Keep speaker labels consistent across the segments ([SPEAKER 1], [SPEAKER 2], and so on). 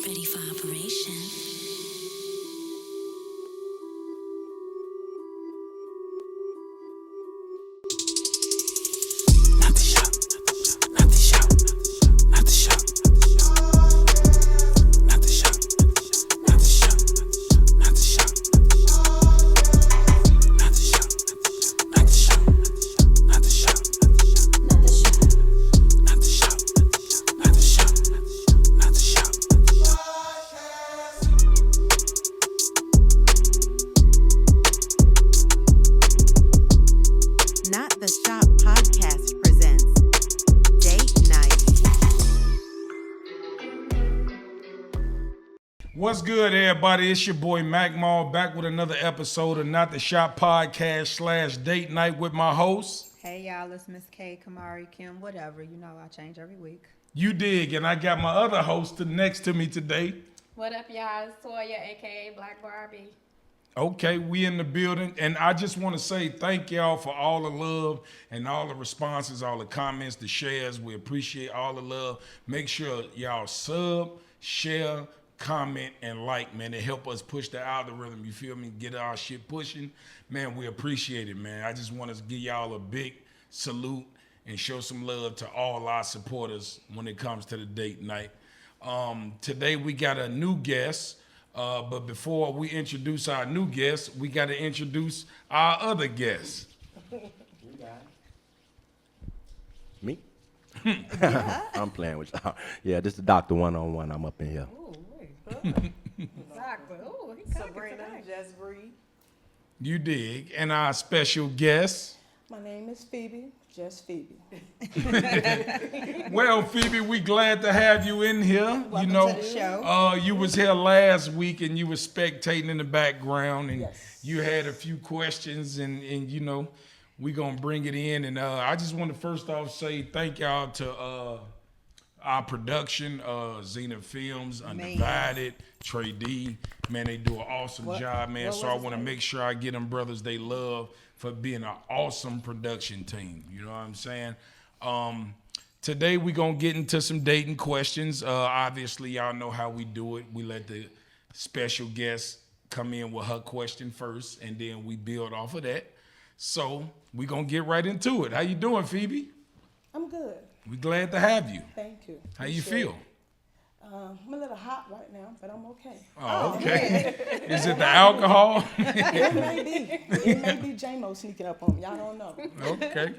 [SPEAKER 1] Ready for operation. Not the shop, not the shop, not the shop, not the shop, not the shop, not the shop, not the shop, not the shop, not the shop, not the shop, not the shop, not the shop, not the shop.
[SPEAKER 2] Not the Shop podcast presents Date Night.
[SPEAKER 3] What's good, everybody? It's your boy Mac Mall back with another episode of Not the Shop podcast / date night with my host.
[SPEAKER 4] Hey y'all, it's Miss K, Kamari, Kim, whatever. You know I change every week.
[SPEAKER 3] You dig, and I got my other host next to me today.
[SPEAKER 5] What up, y'all? It's Toya, aka Black Barbie.
[SPEAKER 3] Okay, we in the building, and I just want to say thank y'all for all the love and all the responses, all the comments, the shares. We appreciate all the love. Make sure y'all sub, share, comment, and like, man. It help us push the algorithm, you feel me? Get our shit pushing. Man, we appreciate it, man. I just want to give y'all a big salute and show some love to all our supporters when it comes to the date night. Today we got a new guest. But before we introduce our new guest, we got to introduce our other guest.
[SPEAKER 6] Me? I'm playing with y'all. Yeah, this is Dr. One-on-One. I'm up in here.
[SPEAKER 5] Exactly. Ooh, he
[SPEAKER 7] Sabrina, Just Bree.
[SPEAKER 3] You dig. And our special guest.
[SPEAKER 7] My name is Phoebe, just Phoebe.
[SPEAKER 3] Well, Phoebe, we glad to have you in here.
[SPEAKER 4] Welcome
[SPEAKER 3] you know,
[SPEAKER 4] to the show.
[SPEAKER 3] You was here last week and you was spectating in the background and
[SPEAKER 7] Yes.
[SPEAKER 3] you had a few questions and you know, we gonna bring it in. And I just want to first off say thank y'all to our production, Xena Films, Undivided, Trey D. Man, they do an awesome job, man. So I want to make sure I get them brothers they love for being an awesome production team. You know what I'm saying? Today we gonna get into some dating questions. Obviously, y'all know how we do it. We let the special guest come in with her question first, and then we build off of that. So we gonna get right into it. How you doing, Phoebe?
[SPEAKER 7] I'm good.
[SPEAKER 3] We glad to have you.
[SPEAKER 7] Thank you.
[SPEAKER 3] How you
[SPEAKER 7] Appreciate
[SPEAKER 3] feel?
[SPEAKER 7] it. I'm a little hot right now, but I'm okay.
[SPEAKER 3] Oh, okay. Is it the alcohol?
[SPEAKER 7] It may be. It may be J-Mo sneaking up on me. Y'all don't know.
[SPEAKER 3] Okay.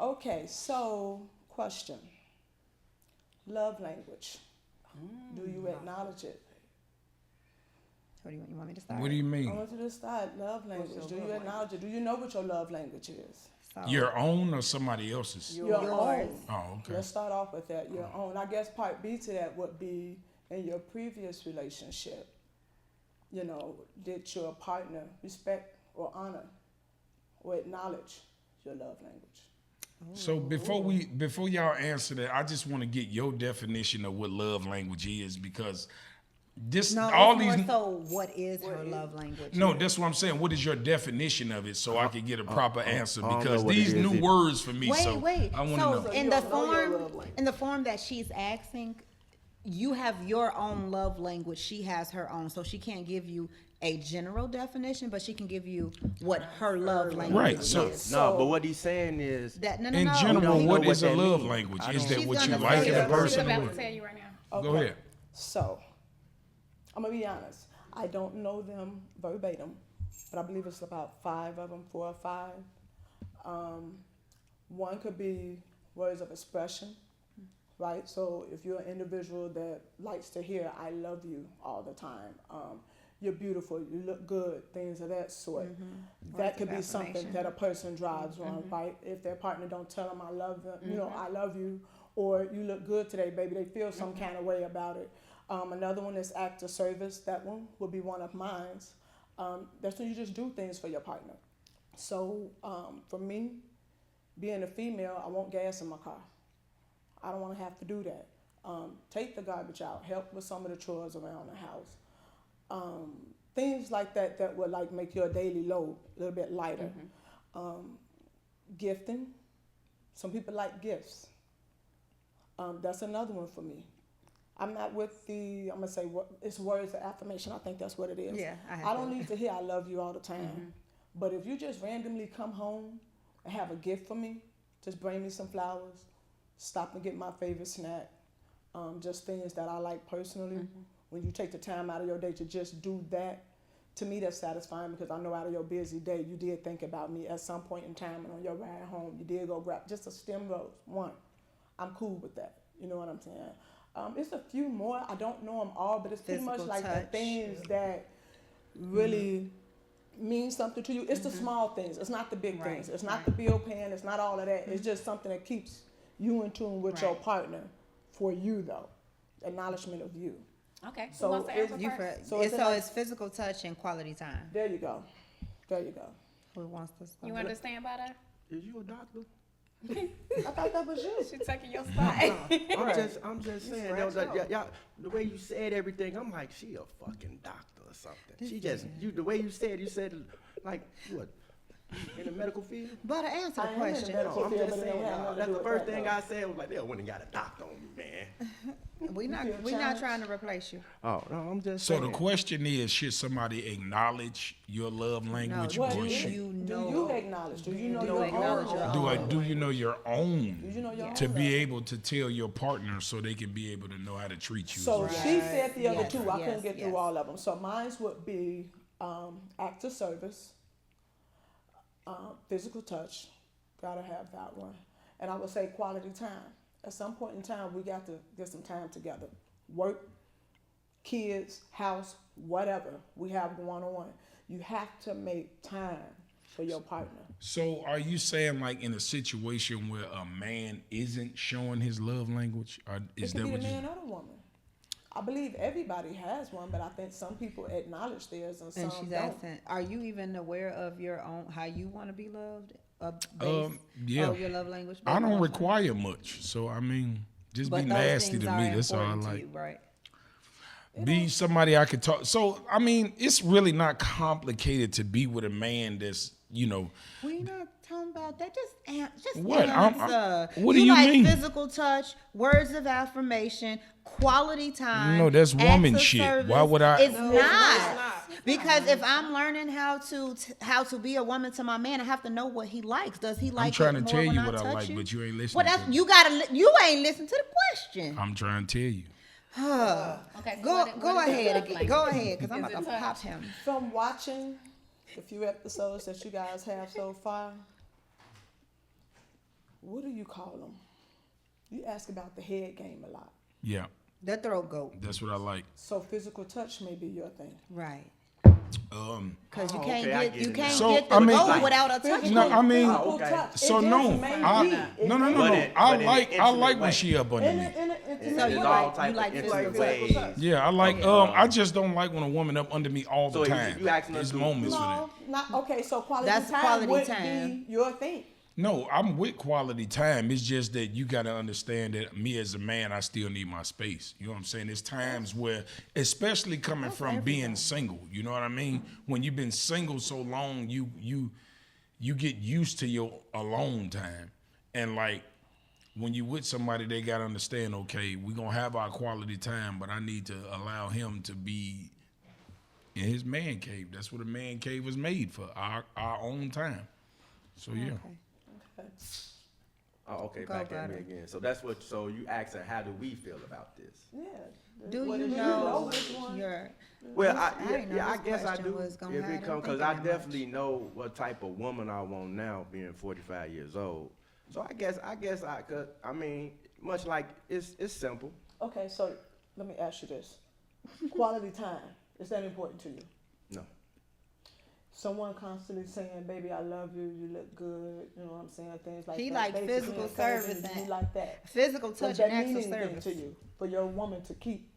[SPEAKER 7] Okay, so question. Love language. Do you acknowledge it?
[SPEAKER 4] What do you want me to start?
[SPEAKER 3] What do you
[SPEAKER 7] I
[SPEAKER 3] mean?
[SPEAKER 7] want you to start love language. Do you acknowledge it? Do you know what your love language is?
[SPEAKER 4] So,
[SPEAKER 3] Your own or somebody else's?
[SPEAKER 7] Your
[SPEAKER 4] Yours.
[SPEAKER 7] own.
[SPEAKER 3] Oh, okay.
[SPEAKER 7] Let's start off with that. Your own. I guess part B to that would be in your previous relationship. You know, did your partner respect or honor or acknowledge your love language?
[SPEAKER 3] So before y'all answer that, I just want to get your definition of what love language is because this
[SPEAKER 4] no,
[SPEAKER 3] all
[SPEAKER 4] it's
[SPEAKER 3] these
[SPEAKER 4] more so what is her love language?
[SPEAKER 3] no, that's what I'm saying. What is your definition of it so I can get a proper answer?
[SPEAKER 6] I don't
[SPEAKER 3] Because
[SPEAKER 6] know what
[SPEAKER 3] these
[SPEAKER 6] it is
[SPEAKER 3] new
[SPEAKER 6] either.
[SPEAKER 3] words for me, so
[SPEAKER 4] Wait.
[SPEAKER 3] I want to
[SPEAKER 4] So
[SPEAKER 3] know.
[SPEAKER 4] in
[SPEAKER 7] You
[SPEAKER 4] the
[SPEAKER 7] don't know your
[SPEAKER 4] form,
[SPEAKER 7] love language.
[SPEAKER 4] in the form that she's asking, you have your own love language. She has her own, so she can't give you a general definition, but she can give you what her love language
[SPEAKER 3] Right,
[SPEAKER 4] is.
[SPEAKER 3] so-
[SPEAKER 6] No, but what he's saying is,
[SPEAKER 4] That no.
[SPEAKER 3] In
[SPEAKER 4] no.
[SPEAKER 3] general,
[SPEAKER 6] know
[SPEAKER 3] what
[SPEAKER 6] what
[SPEAKER 3] is a
[SPEAKER 6] that
[SPEAKER 3] love
[SPEAKER 6] means.
[SPEAKER 3] language?
[SPEAKER 6] I
[SPEAKER 3] Is
[SPEAKER 6] don't-
[SPEAKER 3] that
[SPEAKER 4] She's
[SPEAKER 3] what you
[SPEAKER 4] gonna
[SPEAKER 3] like
[SPEAKER 4] say
[SPEAKER 3] in a
[SPEAKER 4] that.
[SPEAKER 5] She's
[SPEAKER 3] person?
[SPEAKER 5] about to tell you right now.
[SPEAKER 3] Go ahead.
[SPEAKER 7] So, I'm gonna be honest. I don't know them verbatim, but I believe it's about 5 of them, 4 or 5. One could be words of expression, right? So if you're an individual that likes to hear "I love you" all the time, you're beautiful, you look good, things of that sort. That
[SPEAKER 4] Words
[SPEAKER 7] could
[SPEAKER 4] of
[SPEAKER 7] be something
[SPEAKER 4] affirmation.
[SPEAKER 7] that a person drives on, right? If their partner don't tell them "I love them," you know, "I love you," or "You look good today, baby," they feel some kind of way about it. Another one is act of service. That one would be one of mine. That's when you just do things for your partner. So for me, being a female, I want gas in my car. I don't want to have to do that. Take the garbage out, help with some of the chores around the house. Things like that that would like make your daily load a little bit lighter. Gifting. Some people like gifts. That's another one for me. I'm not with the, I'm gonna say it's words of affirmation. I think that's what it is.
[SPEAKER 4] Yeah, I have
[SPEAKER 7] I don't
[SPEAKER 4] that.
[SPEAKER 7] need to hear I love you all the time. But if you just randomly come home and have a gift for me, just bring me some flowers, stop and get my favorite snack, just things that I like personally. When you take the time out of your day to just do that, to me that's satisfying because I know out of your busy day you did think about me at some point in time, and on your ride home you did go grab just a stem rose, one. I'm cool with that. You know what I'm saying? It's a few more. I don't know them all, but it's pretty much
[SPEAKER 4] Physical
[SPEAKER 7] like
[SPEAKER 4] touch.
[SPEAKER 7] the things that really mean something to you. It's the small things. It's not the big
[SPEAKER 4] Right,
[SPEAKER 7] things. It's not
[SPEAKER 4] right.
[SPEAKER 7] the bill paying. It's not all of that. It's just something that keeps you in tune with your
[SPEAKER 4] Right.
[SPEAKER 7] partner for you, though. Acknowledgement of you.
[SPEAKER 5] Okay.
[SPEAKER 7] So
[SPEAKER 5] Who wants to
[SPEAKER 7] it's-
[SPEAKER 5] answer
[SPEAKER 4] You
[SPEAKER 5] first?
[SPEAKER 4] for,
[SPEAKER 7] So is it
[SPEAKER 4] so
[SPEAKER 7] like-
[SPEAKER 4] it's physical touch and quality time.
[SPEAKER 7] There you go. There you go.
[SPEAKER 4] Who wants to start?
[SPEAKER 5] You understand about that?
[SPEAKER 6] Is you a doctor?
[SPEAKER 7] I thought that was you.
[SPEAKER 5] She taking your spot.
[SPEAKER 6] I'm just saying, though, that y'all, the way you said everything, I'm like, she a fucking doctor or something. She just, the way you said, like, what, in the medical field?
[SPEAKER 4] But to answer
[SPEAKER 7] I
[SPEAKER 4] the
[SPEAKER 7] am in the
[SPEAKER 4] question,
[SPEAKER 7] medical
[SPEAKER 6] I'm
[SPEAKER 7] field,
[SPEAKER 6] just
[SPEAKER 7] but it
[SPEAKER 6] saying,
[SPEAKER 7] don't have nothing to
[SPEAKER 6] that's
[SPEAKER 7] do
[SPEAKER 6] the
[SPEAKER 7] with
[SPEAKER 6] first
[SPEAKER 7] that,
[SPEAKER 6] thing
[SPEAKER 7] though.
[SPEAKER 6] I said was like, they went and got a doctor on you, man.
[SPEAKER 4] we not
[SPEAKER 7] feel
[SPEAKER 4] we not
[SPEAKER 7] challenged?
[SPEAKER 4] trying to replace you.
[SPEAKER 6] Oh, no, I'm just
[SPEAKER 3] So
[SPEAKER 6] saying.
[SPEAKER 3] the question is, should somebody acknowledge your love language,
[SPEAKER 7] What
[SPEAKER 3] or
[SPEAKER 7] do
[SPEAKER 3] should
[SPEAKER 4] you
[SPEAKER 7] Do
[SPEAKER 4] know?
[SPEAKER 7] you acknowledge? Do you know
[SPEAKER 4] Do you
[SPEAKER 7] your
[SPEAKER 4] acknowledge
[SPEAKER 7] own?
[SPEAKER 4] your
[SPEAKER 3] do you know your own
[SPEAKER 7] Do you know your
[SPEAKER 3] to
[SPEAKER 7] own
[SPEAKER 3] be
[SPEAKER 7] love?
[SPEAKER 3] able to tell your partner so they can be able to know how to treat you?
[SPEAKER 7] So
[SPEAKER 3] as well?
[SPEAKER 7] she said the other
[SPEAKER 4] Yes,
[SPEAKER 7] two. I
[SPEAKER 4] yes,
[SPEAKER 7] couldn't get
[SPEAKER 4] yes.
[SPEAKER 7] through all of them. So mine would be act of service, physical touch. Gotta have that one. And I would say quality time. At some point in time, we got to get some time together. Work, kids, house, whatever we have going on. You have to make time for your partner.
[SPEAKER 3] So are you saying like in a situation where a man isn't showing his love language, or
[SPEAKER 7] It
[SPEAKER 3] is
[SPEAKER 7] could
[SPEAKER 3] that
[SPEAKER 7] be the
[SPEAKER 3] what you?
[SPEAKER 7] man or the woman. I believe everybody has one, but I think some people acknowledge theirs and some
[SPEAKER 4] And she's
[SPEAKER 7] don't.
[SPEAKER 4] asking, are you even aware of your own how you want to be loved?
[SPEAKER 3] Yeah.
[SPEAKER 4] Your love language.
[SPEAKER 3] I don't
[SPEAKER 4] based on-
[SPEAKER 3] require much, so I mean, just
[SPEAKER 4] But
[SPEAKER 3] be
[SPEAKER 4] those
[SPEAKER 3] nasty
[SPEAKER 4] things
[SPEAKER 3] to
[SPEAKER 4] are
[SPEAKER 3] me. That's all I
[SPEAKER 4] important to
[SPEAKER 3] like.
[SPEAKER 4] you, right?
[SPEAKER 3] Be somebody I could talk. So I mean, it's really not complicated to be with a man that's, you know.
[SPEAKER 4] We not talking about that. Just
[SPEAKER 3] What?
[SPEAKER 4] answer.
[SPEAKER 3] What do you
[SPEAKER 4] like
[SPEAKER 3] mean?
[SPEAKER 4] Physical touch, words of affirmation, quality time.
[SPEAKER 3] No, that's
[SPEAKER 4] acts
[SPEAKER 3] woman
[SPEAKER 4] of
[SPEAKER 3] shit.
[SPEAKER 4] service.
[SPEAKER 3] Why would I-
[SPEAKER 4] It's
[SPEAKER 3] No,
[SPEAKER 4] not. Because if I'm learning how to be a woman to my man, I have to know what he likes. Does he like?
[SPEAKER 3] I'm trying
[SPEAKER 4] it
[SPEAKER 3] to
[SPEAKER 4] more
[SPEAKER 3] tell
[SPEAKER 4] when
[SPEAKER 3] you what I
[SPEAKER 4] touch
[SPEAKER 3] like,
[SPEAKER 4] you?
[SPEAKER 3] but you ain't listening.
[SPEAKER 4] Well, that's
[SPEAKER 3] to me.
[SPEAKER 4] you gotta. You ain't listen to the question.
[SPEAKER 3] I'm trying to tell you.
[SPEAKER 5] Okay. So
[SPEAKER 4] Go
[SPEAKER 5] what
[SPEAKER 4] go
[SPEAKER 5] is
[SPEAKER 4] ahead
[SPEAKER 5] your
[SPEAKER 4] again.
[SPEAKER 5] love
[SPEAKER 4] Go
[SPEAKER 5] language?
[SPEAKER 4] ahead, because I'm
[SPEAKER 5] Is
[SPEAKER 4] about
[SPEAKER 5] it
[SPEAKER 4] to
[SPEAKER 5] touch?
[SPEAKER 4] pop him.
[SPEAKER 7] From watching the few episodes that you guys have so far, what do you call them? You ask about the head game a lot.
[SPEAKER 3] Yeah,
[SPEAKER 4] The throat goat.
[SPEAKER 3] that's what I like.
[SPEAKER 7] So physical touch may be your thing.
[SPEAKER 4] Right.
[SPEAKER 3] Um,
[SPEAKER 4] Because you
[SPEAKER 6] Oh,
[SPEAKER 4] can't
[SPEAKER 6] okay, I
[SPEAKER 4] get
[SPEAKER 6] get
[SPEAKER 4] you
[SPEAKER 6] it
[SPEAKER 4] can't
[SPEAKER 6] now.
[SPEAKER 3] So,
[SPEAKER 4] get the
[SPEAKER 3] I mean-
[SPEAKER 4] goat without a touch.
[SPEAKER 3] No, I mean-
[SPEAKER 7] Physical
[SPEAKER 6] okay.
[SPEAKER 7] touch.
[SPEAKER 3] So
[SPEAKER 7] It
[SPEAKER 3] no,
[SPEAKER 7] just may
[SPEAKER 3] I,
[SPEAKER 7] be.
[SPEAKER 3] no,
[SPEAKER 6] But
[SPEAKER 3] I
[SPEAKER 6] in an
[SPEAKER 3] like
[SPEAKER 6] intimate
[SPEAKER 3] when
[SPEAKER 6] way.
[SPEAKER 3] she up under me.
[SPEAKER 7] So
[SPEAKER 6] There's
[SPEAKER 4] you
[SPEAKER 6] all
[SPEAKER 4] like-
[SPEAKER 6] type
[SPEAKER 4] you like
[SPEAKER 6] of
[SPEAKER 4] physical
[SPEAKER 6] intimate
[SPEAKER 4] touch.
[SPEAKER 6] ways.
[SPEAKER 3] Yeah, I like. I just don't like when a woman up under me all the
[SPEAKER 6] So
[SPEAKER 3] time.
[SPEAKER 6] you asking us
[SPEAKER 3] There's
[SPEAKER 6] to-
[SPEAKER 3] moments for
[SPEAKER 7] No,
[SPEAKER 3] that.
[SPEAKER 7] not okay. So quality
[SPEAKER 4] That's
[SPEAKER 7] time
[SPEAKER 4] quality
[SPEAKER 7] would
[SPEAKER 4] time.
[SPEAKER 7] be your thing.
[SPEAKER 3] No, I'm with quality time. It's just that you got to understand that me as a man, I still need my space. You know what I'm saying? There's times where, especially coming from being single, you know what I mean? When you've been single so long, you get used to your alone time. And like when you with somebody, they got to understand, okay, we're going to have our quality time, but I need to allow him to be in his man cave. That's what a man cave was made for, our own time. So yeah.
[SPEAKER 6] Oh, okay,
[SPEAKER 4] Go
[SPEAKER 6] back at me
[SPEAKER 4] about it.
[SPEAKER 6] again. So that's what. So you asking, how do we feel about this?
[SPEAKER 7] Yeah.
[SPEAKER 4] Do
[SPEAKER 7] What
[SPEAKER 4] you
[SPEAKER 7] is your
[SPEAKER 4] know
[SPEAKER 7] know which one?
[SPEAKER 4] your?
[SPEAKER 6] Well,
[SPEAKER 4] I didn't know
[SPEAKER 6] I
[SPEAKER 4] this
[SPEAKER 6] guess I
[SPEAKER 4] question
[SPEAKER 6] do.
[SPEAKER 4] was gonna
[SPEAKER 6] If
[SPEAKER 4] have
[SPEAKER 6] it
[SPEAKER 4] them
[SPEAKER 6] come, because
[SPEAKER 4] thinking
[SPEAKER 6] I
[SPEAKER 4] that much.
[SPEAKER 6] definitely know what type of woman I want now, being 45 years old. So I guess I could. I mean, much like it's simple.
[SPEAKER 7] Okay, so let me ask you this: quality time, is that important to you?
[SPEAKER 6] No.
[SPEAKER 7] Someone constantly saying, "Baby, I love you. You look good." You know what I'm saying? Things like
[SPEAKER 4] He
[SPEAKER 7] that.
[SPEAKER 4] like
[SPEAKER 7] Basically
[SPEAKER 4] physical
[SPEAKER 7] encouraging
[SPEAKER 4] service
[SPEAKER 7] you
[SPEAKER 4] and-
[SPEAKER 7] like that.
[SPEAKER 4] Physical
[SPEAKER 7] Does
[SPEAKER 4] touch
[SPEAKER 7] that
[SPEAKER 4] and acts
[SPEAKER 7] mean
[SPEAKER 4] of
[SPEAKER 7] anything
[SPEAKER 4] service.
[SPEAKER 7] to you for your woman to keep?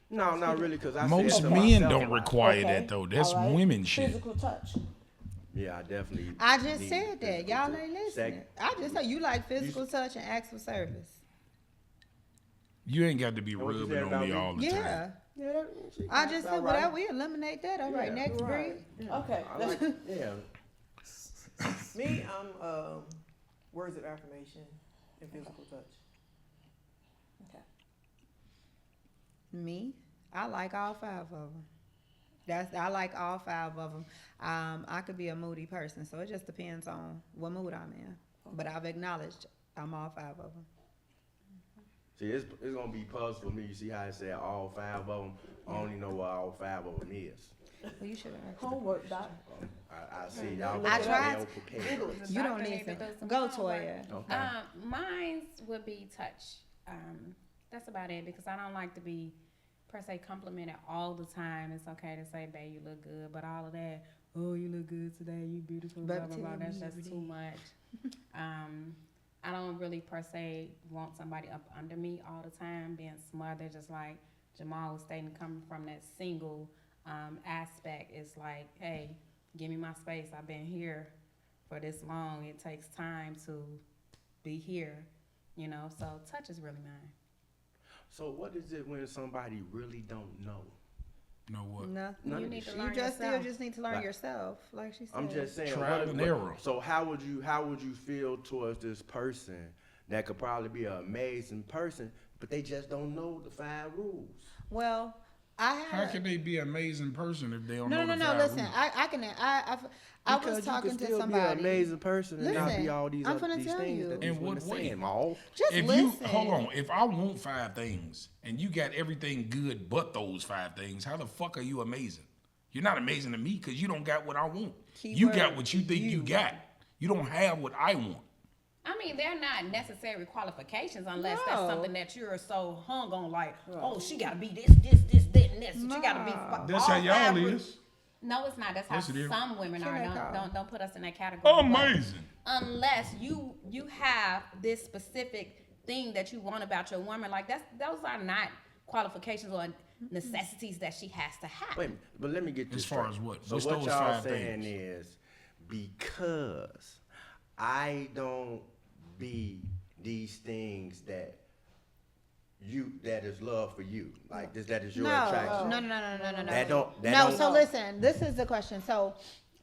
[SPEAKER 6] No, not really, because I
[SPEAKER 3] Most
[SPEAKER 6] said to
[SPEAKER 3] men
[SPEAKER 6] myself,
[SPEAKER 3] don't require
[SPEAKER 7] Okay,
[SPEAKER 3] that though. That's
[SPEAKER 7] all right.
[SPEAKER 3] women shit.
[SPEAKER 7] Physical touch.
[SPEAKER 6] Yeah, I definitely.
[SPEAKER 4] I just
[SPEAKER 6] need
[SPEAKER 4] said that.
[SPEAKER 6] physical
[SPEAKER 4] Y'all
[SPEAKER 6] touch.
[SPEAKER 4] ain't listening. I just said you like physical touch and acts of service.
[SPEAKER 3] You ain't got to be
[SPEAKER 6] what you
[SPEAKER 3] rubbing
[SPEAKER 6] said
[SPEAKER 3] on
[SPEAKER 6] about
[SPEAKER 3] me
[SPEAKER 6] me?
[SPEAKER 3] all the
[SPEAKER 4] Yeah.
[SPEAKER 3] time.
[SPEAKER 6] Yeah, that, she
[SPEAKER 4] I
[SPEAKER 6] got
[SPEAKER 4] just
[SPEAKER 6] that
[SPEAKER 4] said, well,
[SPEAKER 6] right.
[SPEAKER 4] that we eliminate that. All right,
[SPEAKER 6] Yeah,
[SPEAKER 4] next
[SPEAKER 6] right.
[SPEAKER 4] breed.
[SPEAKER 6] Yeah.
[SPEAKER 7] Okay,
[SPEAKER 6] I like, yeah.
[SPEAKER 8] Me, I'm words of affirmation and physical touch.
[SPEAKER 7] Okay.
[SPEAKER 4] Me, I like all 5 of them. I like all 5 of them. I could be a moody person, so it just depends on what mood I'm in. But I've acknowledged I'm all 5 of them.
[SPEAKER 6] See, it's gonna be puzzle for me. You see how I said all 5 of them? I don't even know what all 5 of them is.
[SPEAKER 4] Well, you should have.
[SPEAKER 7] Homework, Doc.
[SPEAKER 6] I see y'all.
[SPEAKER 4] I tried.
[SPEAKER 6] prepared.
[SPEAKER 4] You don't
[SPEAKER 5] Doctor
[SPEAKER 4] need
[SPEAKER 5] need to
[SPEAKER 4] to.
[SPEAKER 5] do some
[SPEAKER 4] Go,
[SPEAKER 5] homework.
[SPEAKER 4] Toya.
[SPEAKER 6] Okay.
[SPEAKER 5] Mine would be touch. That's about it because I don't like to be per se complimented all the time. It's okay to say, "Babe, you look good," but all of that, "Oh, you look good today. You beautiful." Blah blah blah. That's just too much. I don't really per se want somebody up under me all the time, being smothered. Just like Jamal was stating, coming from that single aspect, it's like, hey, give me my space. I've been here for this long. It takes time to be here, you know. So touch is really mine.
[SPEAKER 6] So what is it when somebody really don't know?
[SPEAKER 3] Know what?
[SPEAKER 4] Nothing.
[SPEAKER 6] None
[SPEAKER 5] You
[SPEAKER 6] of
[SPEAKER 5] need
[SPEAKER 6] this
[SPEAKER 5] to
[SPEAKER 6] shit.
[SPEAKER 5] learn
[SPEAKER 4] You just still
[SPEAKER 5] yourself.
[SPEAKER 4] just need to learn
[SPEAKER 6] Like-
[SPEAKER 4] yourself, like she said.
[SPEAKER 6] I'm just saying.
[SPEAKER 3] Trial and error.
[SPEAKER 6] So how would you feel towards this person that could probably be an amazing person, but they just don't know the 5 rules?
[SPEAKER 4] Well, I
[SPEAKER 3] How
[SPEAKER 4] had.
[SPEAKER 3] can they be an amazing person if they don't
[SPEAKER 4] No,
[SPEAKER 3] know
[SPEAKER 4] no,
[SPEAKER 3] the
[SPEAKER 4] no.
[SPEAKER 3] 5
[SPEAKER 4] Listen,
[SPEAKER 3] rules?
[SPEAKER 4] I can. I was talking
[SPEAKER 6] you could
[SPEAKER 4] to
[SPEAKER 6] still
[SPEAKER 4] somebody.
[SPEAKER 6] be an amazing person and not be
[SPEAKER 4] Listen,
[SPEAKER 6] all these
[SPEAKER 4] I'm
[SPEAKER 6] other
[SPEAKER 4] finna
[SPEAKER 6] these
[SPEAKER 4] tell
[SPEAKER 6] things
[SPEAKER 4] you.
[SPEAKER 6] that these
[SPEAKER 3] In what
[SPEAKER 6] women
[SPEAKER 3] way?
[SPEAKER 6] saying, Maul.
[SPEAKER 4] Just
[SPEAKER 3] If
[SPEAKER 4] listen.
[SPEAKER 3] you hold on, if I want 5 things and you got everything good but those 5 things, how the fuck are you amazing? You're not amazing to me because you don't got what I want. You got
[SPEAKER 4] Keyword,
[SPEAKER 3] what you think you got. You don't have what I want.
[SPEAKER 5] I mean, they're not necessary qualifications unless that's
[SPEAKER 4] No.
[SPEAKER 5] something that you're so hung on, like, oh, she got to be this, that, and this. She got to be.
[SPEAKER 3] That's
[SPEAKER 5] all
[SPEAKER 3] how y'all
[SPEAKER 5] 5
[SPEAKER 3] is.
[SPEAKER 5] No, it's not. That's how
[SPEAKER 3] Yes, it is.
[SPEAKER 5] some women are.
[SPEAKER 4] they call?
[SPEAKER 5] Don't put us in that category. But
[SPEAKER 3] Amazing.
[SPEAKER 5] unless you have this specific thing that you want about your woman, like those are not qualifications or necessities that she has to have.
[SPEAKER 6] Wait a minute, but let me get this
[SPEAKER 3] As far
[SPEAKER 6] straight.
[SPEAKER 3] as what?
[SPEAKER 6] So
[SPEAKER 3] What's
[SPEAKER 6] what
[SPEAKER 3] those
[SPEAKER 6] y'all
[SPEAKER 3] 5
[SPEAKER 6] saying
[SPEAKER 3] things?
[SPEAKER 6] is because I don't be these things that is love for you, like this, that is your attraction.
[SPEAKER 4] No.
[SPEAKER 6] That don't.
[SPEAKER 4] No, so listen, this is the question. So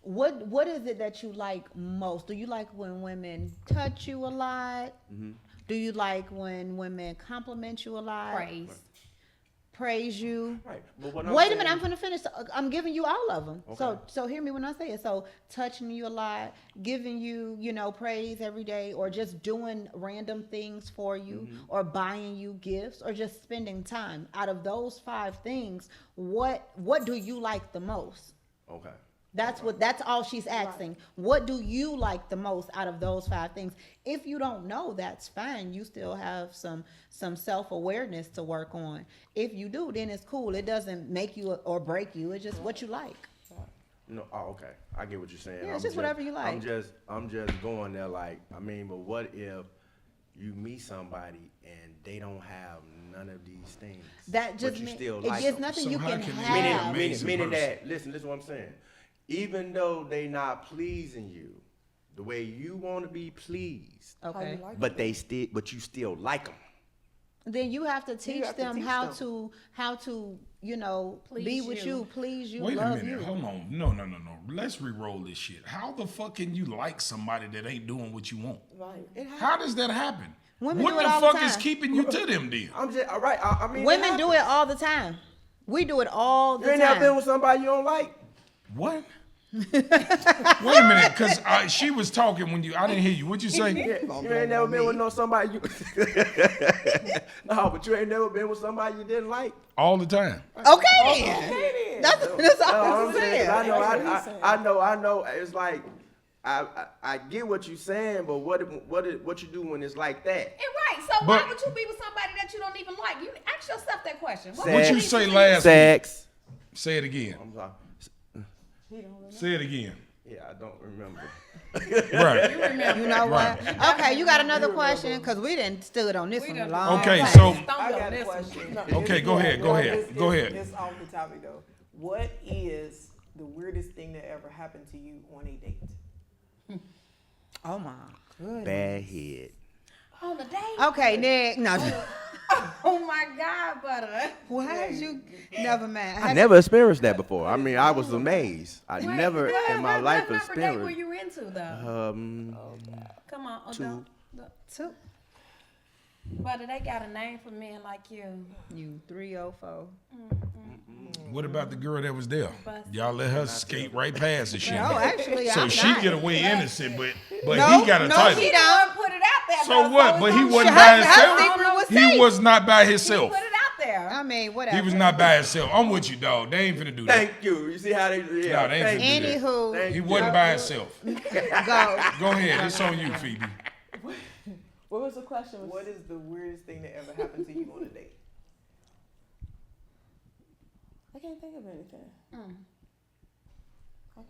[SPEAKER 4] what is it that you like most? Do you like when women touch you a lot?
[SPEAKER 6] Mm-hmm.
[SPEAKER 4] Do you like when women compliment you a lot?
[SPEAKER 5] Praise.
[SPEAKER 4] You?
[SPEAKER 6] Right, but what
[SPEAKER 4] Wait a
[SPEAKER 6] saying-
[SPEAKER 4] minute, I'm gonna finish. I'm giving you all of them.
[SPEAKER 6] Okay.
[SPEAKER 4] So hear me when I say it. So touching you a lot, giving you, praise every day, or just doing random things for you, or buying you gifts, or just spending time. Out of those 5 things, what do you like the most?
[SPEAKER 6] Okay.
[SPEAKER 4] That's all she's asking. What do you like the most out of those 5 things? If you don't know, that's fine. You still have some self-awareness to work on. If you do, then it's cool. It doesn't make you or break you. It's just what you like.
[SPEAKER 6] No. Oh, okay. I get what you're saying.
[SPEAKER 4] Yeah, it's just whatever you like.
[SPEAKER 6] I'm just going there. Like, I mean, but what if you meet somebody and they don't have none of these things?
[SPEAKER 4] That just
[SPEAKER 6] but you
[SPEAKER 4] mean
[SPEAKER 6] still
[SPEAKER 4] it's
[SPEAKER 6] like
[SPEAKER 4] just
[SPEAKER 6] them?
[SPEAKER 4] nothing
[SPEAKER 3] So
[SPEAKER 4] you
[SPEAKER 3] how
[SPEAKER 4] can
[SPEAKER 3] can they
[SPEAKER 4] have.
[SPEAKER 3] be amazing
[SPEAKER 6] Meaning
[SPEAKER 3] person?
[SPEAKER 6] that, listen to what I'm saying. Even though they not pleasing you the way you want to be pleased,
[SPEAKER 4] Okay.
[SPEAKER 6] but you still like them.
[SPEAKER 4] Then you have to teach
[SPEAKER 8] have to
[SPEAKER 4] them
[SPEAKER 8] teach
[SPEAKER 4] how
[SPEAKER 8] them.
[SPEAKER 4] to be
[SPEAKER 5] Please
[SPEAKER 4] with
[SPEAKER 5] you.
[SPEAKER 4] you, please you,
[SPEAKER 3] Wait a
[SPEAKER 4] love
[SPEAKER 3] minute.
[SPEAKER 4] you.
[SPEAKER 3] Hold on. No. Let's re-roll this shit. How the fuck can you like somebody that ain't doing what you want?
[SPEAKER 7] Right.
[SPEAKER 3] How does that happen?
[SPEAKER 4] Women
[SPEAKER 3] what
[SPEAKER 4] do it
[SPEAKER 3] the
[SPEAKER 4] all the
[SPEAKER 3] fuck is
[SPEAKER 4] time.
[SPEAKER 3] keeping you to them then?
[SPEAKER 6] I'm just all right. I mean,
[SPEAKER 4] Women do it all the time. We do it all the
[SPEAKER 6] You ain't never been
[SPEAKER 4] time.
[SPEAKER 6] with somebody you don't like.
[SPEAKER 3] What? Wait a minute, because she was talking when I didn't hear you. What'd you say?
[SPEAKER 6] You ain't never been with somebody you. No, but you ain't never been with somebody you didn't like.
[SPEAKER 3] All the time.
[SPEAKER 4] Okay then. That's all
[SPEAKER 6] No,
[SPEAKER 4] I'm
[SPEAKER 6] I'm saying,
[SPEAKER 4] saying.
[SPEAKER 6] I know. It's like I get what you're saying, but what you do when it's like that?
[SPEAKER 5] Right. So
[SPEAKER 3] But-
[SPEAKER 5] why would you be with somebody that you don't even like? You ask yourself that question. What
[SPEAKER 3] What'd you
[SPEAKER 5] would
[SPEAKER 3] say
[SPEAKER 5] be-
[SPEAKER 3] last week?
[SPEAKER 6] Sex.
[SPEAKER 3] Say it again.
[SPEAKER 6] I'm sorry.
[SPEAKER 3] Say it again.
[SPEAKER 6] Yeah, I don't remember.
[SPEAKER 3] Right.
[SPEAKER 4] You know what?
[SPEAKER 3] Right.
[SPEAKER 4] Okay, you got another question? Because we didn't stood on this
[SPEAKER 5] We
[SPEAKER 4] one a
[SPEAKER 5] done-
[SPEAKER 4] long
[SPEAKER 3] Okay,
[SPEAKER 4] time.
[SPEAKER 3] so
[SPEAKER 8] I
[SPEAKER 5] Don't
[SPEAKER 8] got
[SPEAKER 5] go
[SPEAKER 8] a
[SPEAKER 5] this one.
[SPEAKER 8] question.
[SPEAKER 3] Okay, go ahead, go ahead, go ahead.
[SPEAKER 8] It's off the topic though. What is the weirdest thing that ever happened to you on a date?
[SPEAKER 4] Oh my goodness.
[SPEAKER 6] Bad head.
[SPEAKER 5] On the date?
[SPEAKER 4] Okay, Nick. No.
[SPEAKER 5] Oh my God, butter.
[SPEAKER 4] Why did you? Never mind.
[SPEAKER 6] I never experienced that before. I mean, I was amazed. I
[SPEAKER 5] Wait,
[SPEAKER 6] never in my life
[SPEAKER 5] what number date were
[SPEAKER 6] experienced.
[SPEAKER 5] you into though?
[SPEAKER 6] Um,
[SPEAKER 5] Come on.
[SPEAKER 6] two.
[SPEAKER 4] Two.
[SPEAKER 5] But they got a name for men like you.
[SPEAKER 4] You 304.
[SPEAKER 3] What about the girl that was there? Y'all let her skate right past the shit.
[SPEAKER 4] No, actually,
[SPEAKER 3] so
[SPEAKER 4] I'm
[SPEAKER 3] she
[SPEAKER 4] not.
[SPEAKER 3] get away innocent, but
[SPEAKER 4] No,
[SPEAKER 3] he got a
[SPEAKER 4] no,
[SPEAKER 3] title.
[SPEAKER 4] he
[SPEAKER 5] He don't put it out there.
[SPEAKER 3] So
[SPEAKER 5] though,
[SPEAKER 3] what?
[SPEAKER 5] it's
[SPEAKER 3] But he
[SPEAKER 5] on
[SPEAKER 3] wasn't
[SPEAKER 5] show.
[SPEAKER 3] by
[SPEAKER 4] Her
[SPEAKER 3] himself.
[SPEAKER 4] secret was
[SPEAKER 3] He
[SPEAKER 4] safe.
[SPEAKER 3] was not by
[SPEAKER 5] He
[SPEAKER 3] himself.
[SPEAKER 5] put it out there.
[SPEAKER 4] I mean, whatever.
[SPEAKER 3] He was not by himself. I'm with you, dog. They ain't finna do that.
[SPEAKER 6] Thank you. You see how they? Yeah.
[SPEAKER 3] No, they ain't
[SPEAKER 6] thank
[SPEAKER 3] finna
[SPEAKER 6] you.
[SPEAKER 3] do that.
[SPEAKER 4] Anywho,
[SPEAKER 6] Thank
[SPEAKER 3] He
[SPEAKER 6] you.
[SPEAKER 3] wasn't by himself.
[SPEAKER 4] go.
[SPEAKER 3] Go ahead. It's on you, Phoebe.
[SPEAKER 7] What was the question?
[SPEAKER 8] What is the weirdest thing that ever happened to you on a date?
[SPEAKER 7] I can't think of anything. I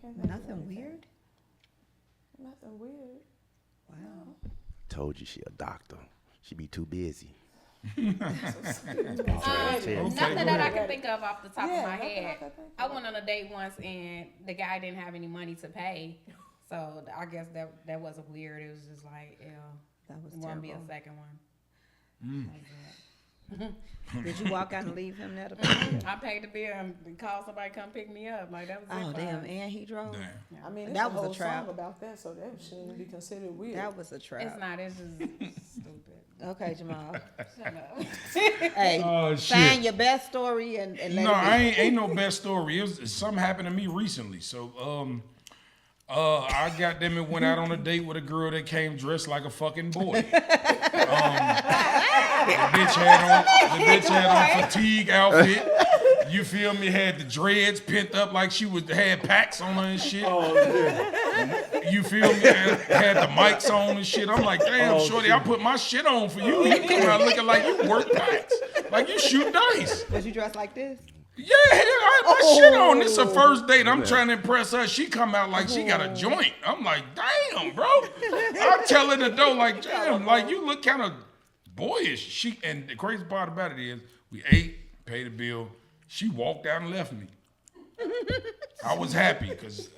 [SPEAKER 7] can't think of
[SPEAKER 4] Nothing
[SPEAKER 7] anything.
[SPEAKER 4] weird?
[SPEAKER 7] Nothing weird.
[SPEAKER 4] Wow.
[SPEAKER 6] Told you she a doctor. She be too busy.
[SPEAKER 5] Nothing that I can think of off the top of my
[SPEAKER 7] nothing
[SPEAKER 5] head.
[SPEAKER 7] I can think
[SPEAKER 5] I
[SPEAKER 7] of.
[SPEAKER 5] went on a date once and the guy didn't have any money to pay. So I guess that wasn't weird. It was just like,
[SPEAKER 4] That was
[SPEAKER 5] it won't be a
[SPEAKER 4] terrible.
[SPEAKER 5] second one.
[SPEAKER 4] Did you walk out and leave him there?
[SPEAKER 5] I paid the bill and called somebody to come pick me up. Like that was
[SPEAKER 4] Oh,
[SPEAKER 5] it.
[SPEAKER 4] damn. And he drove?
[SPEAKER 3] Damn.
[SPEAKER 7] I mean,
[SPEAKER 4] That
[SPEAKER 7] there's a
[SPEAKER 4] was a
[SPEAKER 7] whole
[SPEAKER 4] trap.
[SPEAKER 7] song about that, so that shouldn't be considered weird.
[SPEAKER 4] That was a trap.
[SPEAKER 5] It's not. It's just stupid.
[SPEAKER 4] Okay, Jamal.
[SPEAKER 5] Shut up.
[SPEAKER 4] Hey,
[SPEAKER 3] Oh, shit.
[SPEAKER 4] find your best story and let
[SPEAKER 3] No,
[SPEAKER 4] it be.
[SPEAKER 3] ain't no best story. Something happened to me recently. So, I got them and went out on a date with a girl that came dressed like a fucking boy. The bitch had on fatigue outfit. You feel me? Had the dreads pent up like she had packs on her and shit. You feel me? Had the mics on and shit. I'm like, damn, shorty, I put my shit on for you. You come out looking like you work packs, like you shoot dice.
[SPEAKER 4] Was you dressed like this?
[SPEAKER 3] Yeah, I had my shit on. This is a first date. I'm trying to impress her. She come out like she got a joint. I'm like, damn, bro. I'm telling the door like, damn, like you look kind of boyish. And the crazy part about it is, we ate, paid the bill. She walked out and left me. I was happy because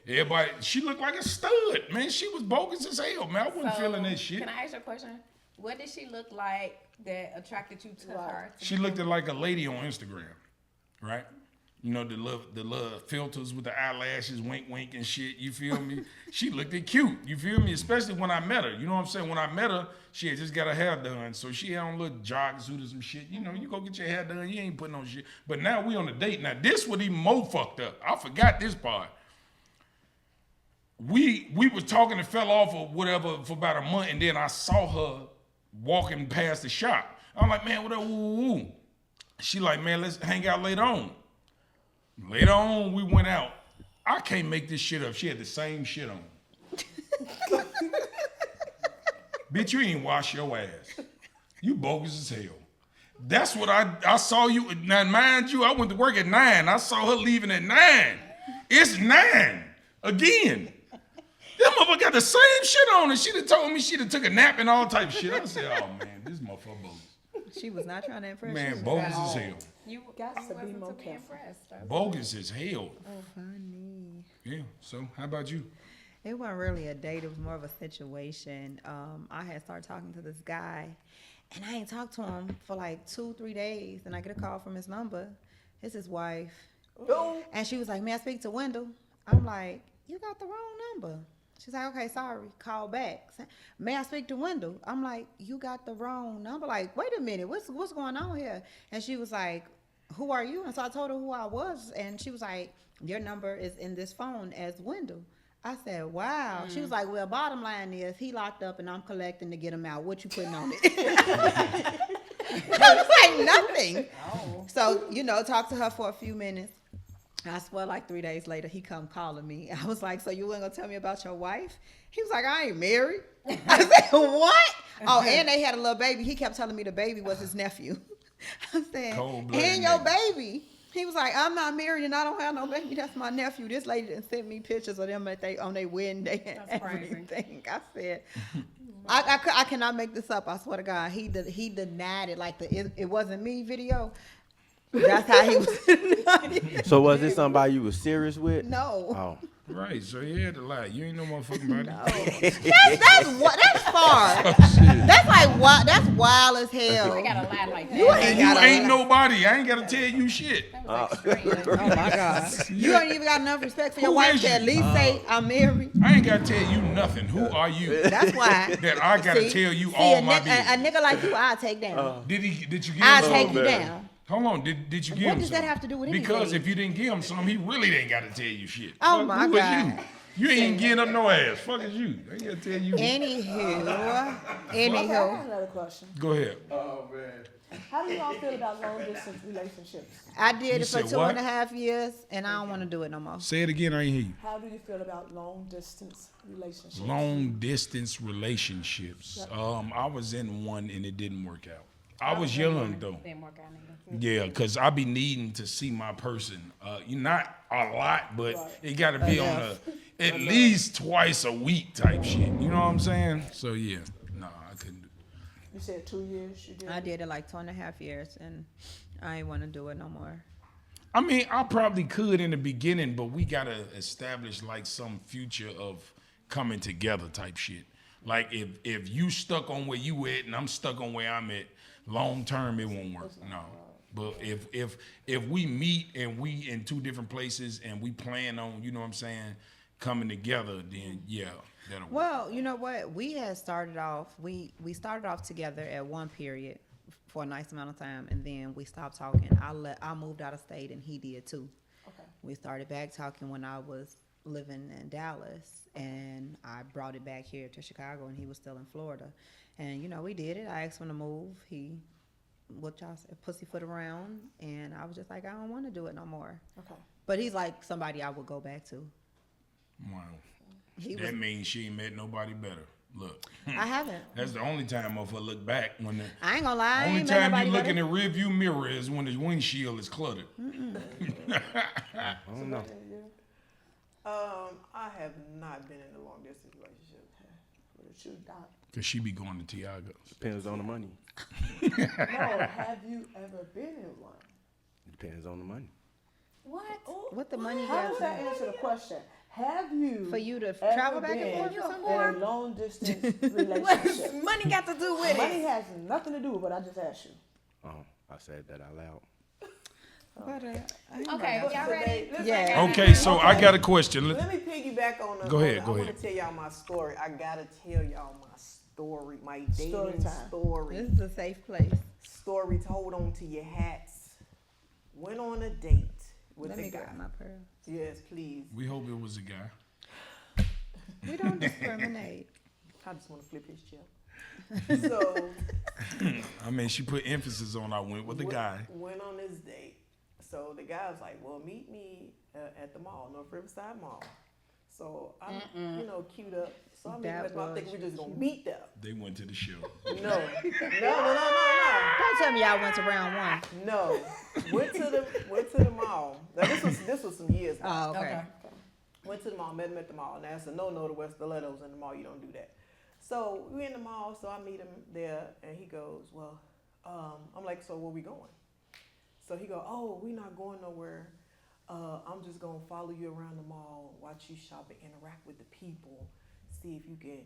[SPEAKER 3] everybody. She looked like a stud, man. She was bogus as hell, man. I wasn't feeling that shit.
[SPEAKER 5] Can I ask you a question? What did she look like that attracted you to her?
[SPEAKER 3] She looked like a lady on Instagram, right? You know, the little filters with the eyelashes, wink, wink and shit. You feel me? She looked cute. You feel me? Especially when I met her. You know what I'm saying? When I met her, she had just got her hair done. So she had on a little jog suit or some shit. You know, you go get your hair done, you ain't putting on shit. But now we on a date. Now this was even more fucked up. I forgot this part. We was talking and fell off or whatever for about a month, and then I saw her walking past the shop. I'm like, man, what up? Woo. She like, man, let's hang out later on. Later on, we went out. I can't make this shit up. She had the same shit on. Bitch, you ain't wash your ass. You bogus as hell. That's what I saw you. Now, mind you, I went to work at 9. I saw her leaving at 9. It's 9 again. That motherfucker got the same shit on, and she'd have told me she'd have took a nap and all type of shit. I said, oh man, this motherfucker bogus.
[SPEAKER 4] She was not trying to impress you.
[SPEAKER 3] Man, bogus as hell.
[SPEAKER 5] You
[SPEAKER 7] Got to be
[SPEAKER 5] wasn't
[SPEAKER 7] more
[SPEAKER 5] to be
[SPEAKER 7] careful.
[SPEAKER 5] impressed. Though.
[SPEAKER 3] Bogus as hell.
[SPEAKER 4] Funny.
[SPEAKER 3] Yeah, so how about you?
[SPEAKER 4] It wasn't really a date. It was more of a situation. I had started talking to this guy, and I ain't talked to him for like 2-3 days. And I get a call from his number. It's his wife. And she was like, may I speak to Wendell? I'm like, you got the wrong number. She's like, okay, sorry, call back. May I speak to Wendell? I'm like, you got the wrong number. Like, wait a minute, what's going on here? And she was like, who are you? And so I told her who I was, and she was like, your number is in this phone as Wendell. I said, wow. She was like, well, bottom line is he locked up and I'm collecting to get him out. What you putting on it? I was like, nothing.
[SPEAKER 5] Oh.
[SPEAKER 4] So, talked to her for a few minutes. I swear like 3 days later, he come calling me. I was like, so you weren't gonna tell me about your wife? He was like, I ain't married. I said, what? Oh, and they had a little baby. He kept telling me the baby was his nephew. I said,
[SPEAKER 3] Cold-blooded
[SPEAKER 4] and your
[SPEAKER 3] nigga.
[SPEAKER 4] baby. He was like, I'm not married and I don't have no baby. That's my nephew. This lady done sent me pictures of them on their wedding day and
[SPEAKER 5] That's crazy.
[SPEAKER 4] everything. I said, I cannot make this up. I swear to God. He denied it like it wasn't me video. That's how he was.
[SPEAKER 6] So was this somebody you was serious with?
[SPEAKER 4] No.
[SPEAKER 6] Oh.
[SPEAKER 3] Right, so you had to lie. You ain't no motherfucking body.
[SPEAKER 4] That's far. That's like wild. That's wild as hell.
[SPEAKER 5] I gotta lie like that.
[SPEAKER 4] You ain't
[SPEAKER 3] You
[SPEAKER 4] got
[SPEAKER 3] ain't nobody. I ain't gotta tell you shit.
[SPEAKER 5] That was extreme.
[SPEAKER 4] Oh my God. You ain't even got enough respect for your
[SPEAKER 3] Who
[SPEAKER 4] wife
[SPEAKER 3] is
[SPEAKER 4] to
[SPEAKER 3] you?
[SPEAKER 4] at least say I'm married.
[SPEAKER 3] I ain't gotta tell you nothing. Who are you?
[SPEAKER 4] That's why.
[SPEAKER 3] That I gotta
[SPEAKER 4] See?
[SPEAKER 3] tell you
[SPEAKER 4] See,
[SPEAKER 3] all
[SPEAKER 4] a
[SPEAKER 3] my
[SPEAKER 4] nigga, a
[SPEAKER 3] business.
[SPEAKER 4] nigga like you, I'll take down.
[SPEAKER 3] Did you give him
[SPEAKER 4] I'll
[SPEAKER 3] some?
[SPEAKER 4] take you down.
[SPEAKER 3] Hold on, did you give
[SPEAKER 4] What
[SPEAKER 3] him
[SPEAKER 4] does
[SPEAKER 3] some?
[SPEAKER 4] that have to do with
[SPEAKER 3] Because
[SPEAKER 4] anything?
[SPEAKER 3] if you didn't give him some, he really ain't gotta tell you shit.
[SPEAKER 4] Oh,
[SPEAKER 3] Fuck,
[SPEAKER 4] my
[SPEAKER 3] who is
[SPEAKER 4] God.
[SPEAKER 3] You ain't getting up no ass. Fuck is you. I ain't gotta tell you.
[SPEAKER 7] Okay, I
[SPEAKER 4] Anywho.
[SPEAKER 7] have another question.
[SPEAKER 3] Go ahead.
[SPEAKER 7] How do y'all feel about long distance relationships?
[SPEAKER 4] I did
[SPEAKER 3] You
[SPEAKER 4] it for
[SPEAKER 3] said
[SPEAKER 4] 2.5 years, and I don't want to do it no more.
[SPEAKER 3] Say it again. I ain't hear you.
[SPEAKER 7] How do you feel about long distance relationships?
[SPEAKER 3] Long distance relationships. I was in one and it didn't work out. I was young though.
[SPEAKER 5] Didn't work out neither.
[SPEAKER 3] Yeah, cause I be needing to see my person. You not a lot, but it got to be on at least twice a week type shit. You know what I'm saying? So yeah, no, I couldn't do it.
[SPEAKER 7] You said 2 years. You did.
[SPEAKER 4] I did it like 2.5 years, and I ain't want to do it no more.
[SPEAKER 3] I mean, I probably could in the beginning, but we gotta establish like some future of coming together type shit. Like if you stuck on where you at and I'm stuck on where I'm at, long term it won't work. No. But if we meet and we in two different places and we plan on, you know what I'm saying, coming together, then yeah, that'll work.
[SPEAKER 4] Well, you know what? We had started off. We started off together at one period for a nice amount of time, and then we stopped talking. I moved out of state, and he did too.
[SPEAKER 7] Okay.
[SPEAKER 4] We started back talking when I was living in Dallas, and I brought it back here to Chicago, and he was still in Florida. And you know, we did it. I asked him to move. He, what y'all say, pussyfoot around, and I was just like, I don't want to do it no more.
[SPEAKER 7] Okay.
[SPEAKER 4] But he's like somebody I would go back to.
[SPEAKER 3] Wow.
[SPEAKER 4] He
[SPEAKER 3] That
[SPEAKER 4] was,
[SPEAKER 3] means she ain't met nobody better. Look.
[SPEAKER 4] I haven't.
[SPEAKER 3] That's the only time motherfucker look back when the
[SPEAKER 4] I ain't gonna lie. I
[SPEAKER 3] only
[SPEAKER 4] ain't met
[SPEAKER 3] time
[SPEAKER 4] nobody
[SPEAKER 3] you look
[SPEAKER 4] better.
[SPEAKER 3] in the rearview mirror is when the windshield is cluttered.
[SPEAKER 6] I don't know.
[SPEAKER 8] I have not been in a long distance relationship.
[SPEAKER 7] What did you, Doc?
[SPEAKER 3] Cause she be going to Tiago's.
[SPEAKER 6] Depends on the money.
[SPEAKER 7] No, have you ever been in one?
[SPEAKER 6] Depends on the money.
[SPEAKER 5] What?
[SPEAKER 4] What the money
[SPEAKER 7] How
[SPEAKER 4] got
[SPEAKER 7] does
[SPEAKER 4] to
[SPEAKER 7] that answer the question? Have you
[SPEAKER 4] for you to
[SPEAKER 7] ever
[SPEAKER 4] travel back
[SPEAKER 7] been
[SPEAKER 4] and forth somewhere?
[SPEAKER 7] in a long distance relationship?
[SPEAKER 5] Money got to do with
[SPEAKER 7] Money
[SPEAKER 5] it.
[SPEAKER 7] has nothing to do with what I just asked you.
[SPEAKER 6] Oh, I said that out loud.
[SPEAKER 5] Okay, y'all ready?
[SPEAKER 4] Yeah.
[SPEAKER 3] Okay, so I got a question.
[SPEAKER 8] Let me piggyback on the.
[SPEAKER 3] Go ahead,
[SPEAKER 8] I
[SPEAKER 3] go
[SPEAKER 8] want
[SPEAKER 3] ahead.
[SPEAKER 8] to tell y'all my story. I gotta tell y'all my story, my dating
[SPEAKER 7] time.
[SPEAKER 8] story.
[SPEAKER 4] This is a safe place.
[SPEAKER 8] Story to hold on to your hats. Went on a date with
[SPEAKER 4] Let
[SPEAKER 8] a
[SPEAKER 4] me
[SPEAKER 8] guy.
[SPEAKER 4] grab my pearl.
[SPEAKER 8] Yes, please.
[SPEAKER 3] We hope it was a guy.
[SPEAKER 4] We don't discriminate.
[SPEAKER 8] I just want to flip his chip. So
[SPEAKER 3] I mean, she put emphasis on I went with a guy.
[SPEAKER 8] Went on this date. So the guy was like, "Well, meet me at the mall, North Riverside Mall." So I'm, queued up. So I'm thinking we're just gonna meet there.
[SPEAKER 3] They went to the show.
[SPEAKER 8] No.
[SPEAKER 4] Don't tell me y'all went to round one.
[SPEAKER 8] No. Went to the mall. Now, this was some years ago.
[SPEAKER 4] Oh, okay.
[SPEAKER 8] Went to the mall, met him at the mall. Now it's a no-no to wear stilettos in the mall. You don't do that. So we in the mall. So I meet him there, and he goes, "Well," I'm like, "So where we going?" So he go, "Oh, we not going nowhere. I'm just gonna follow you around the mall, watch you shop and interact with the people, see if you can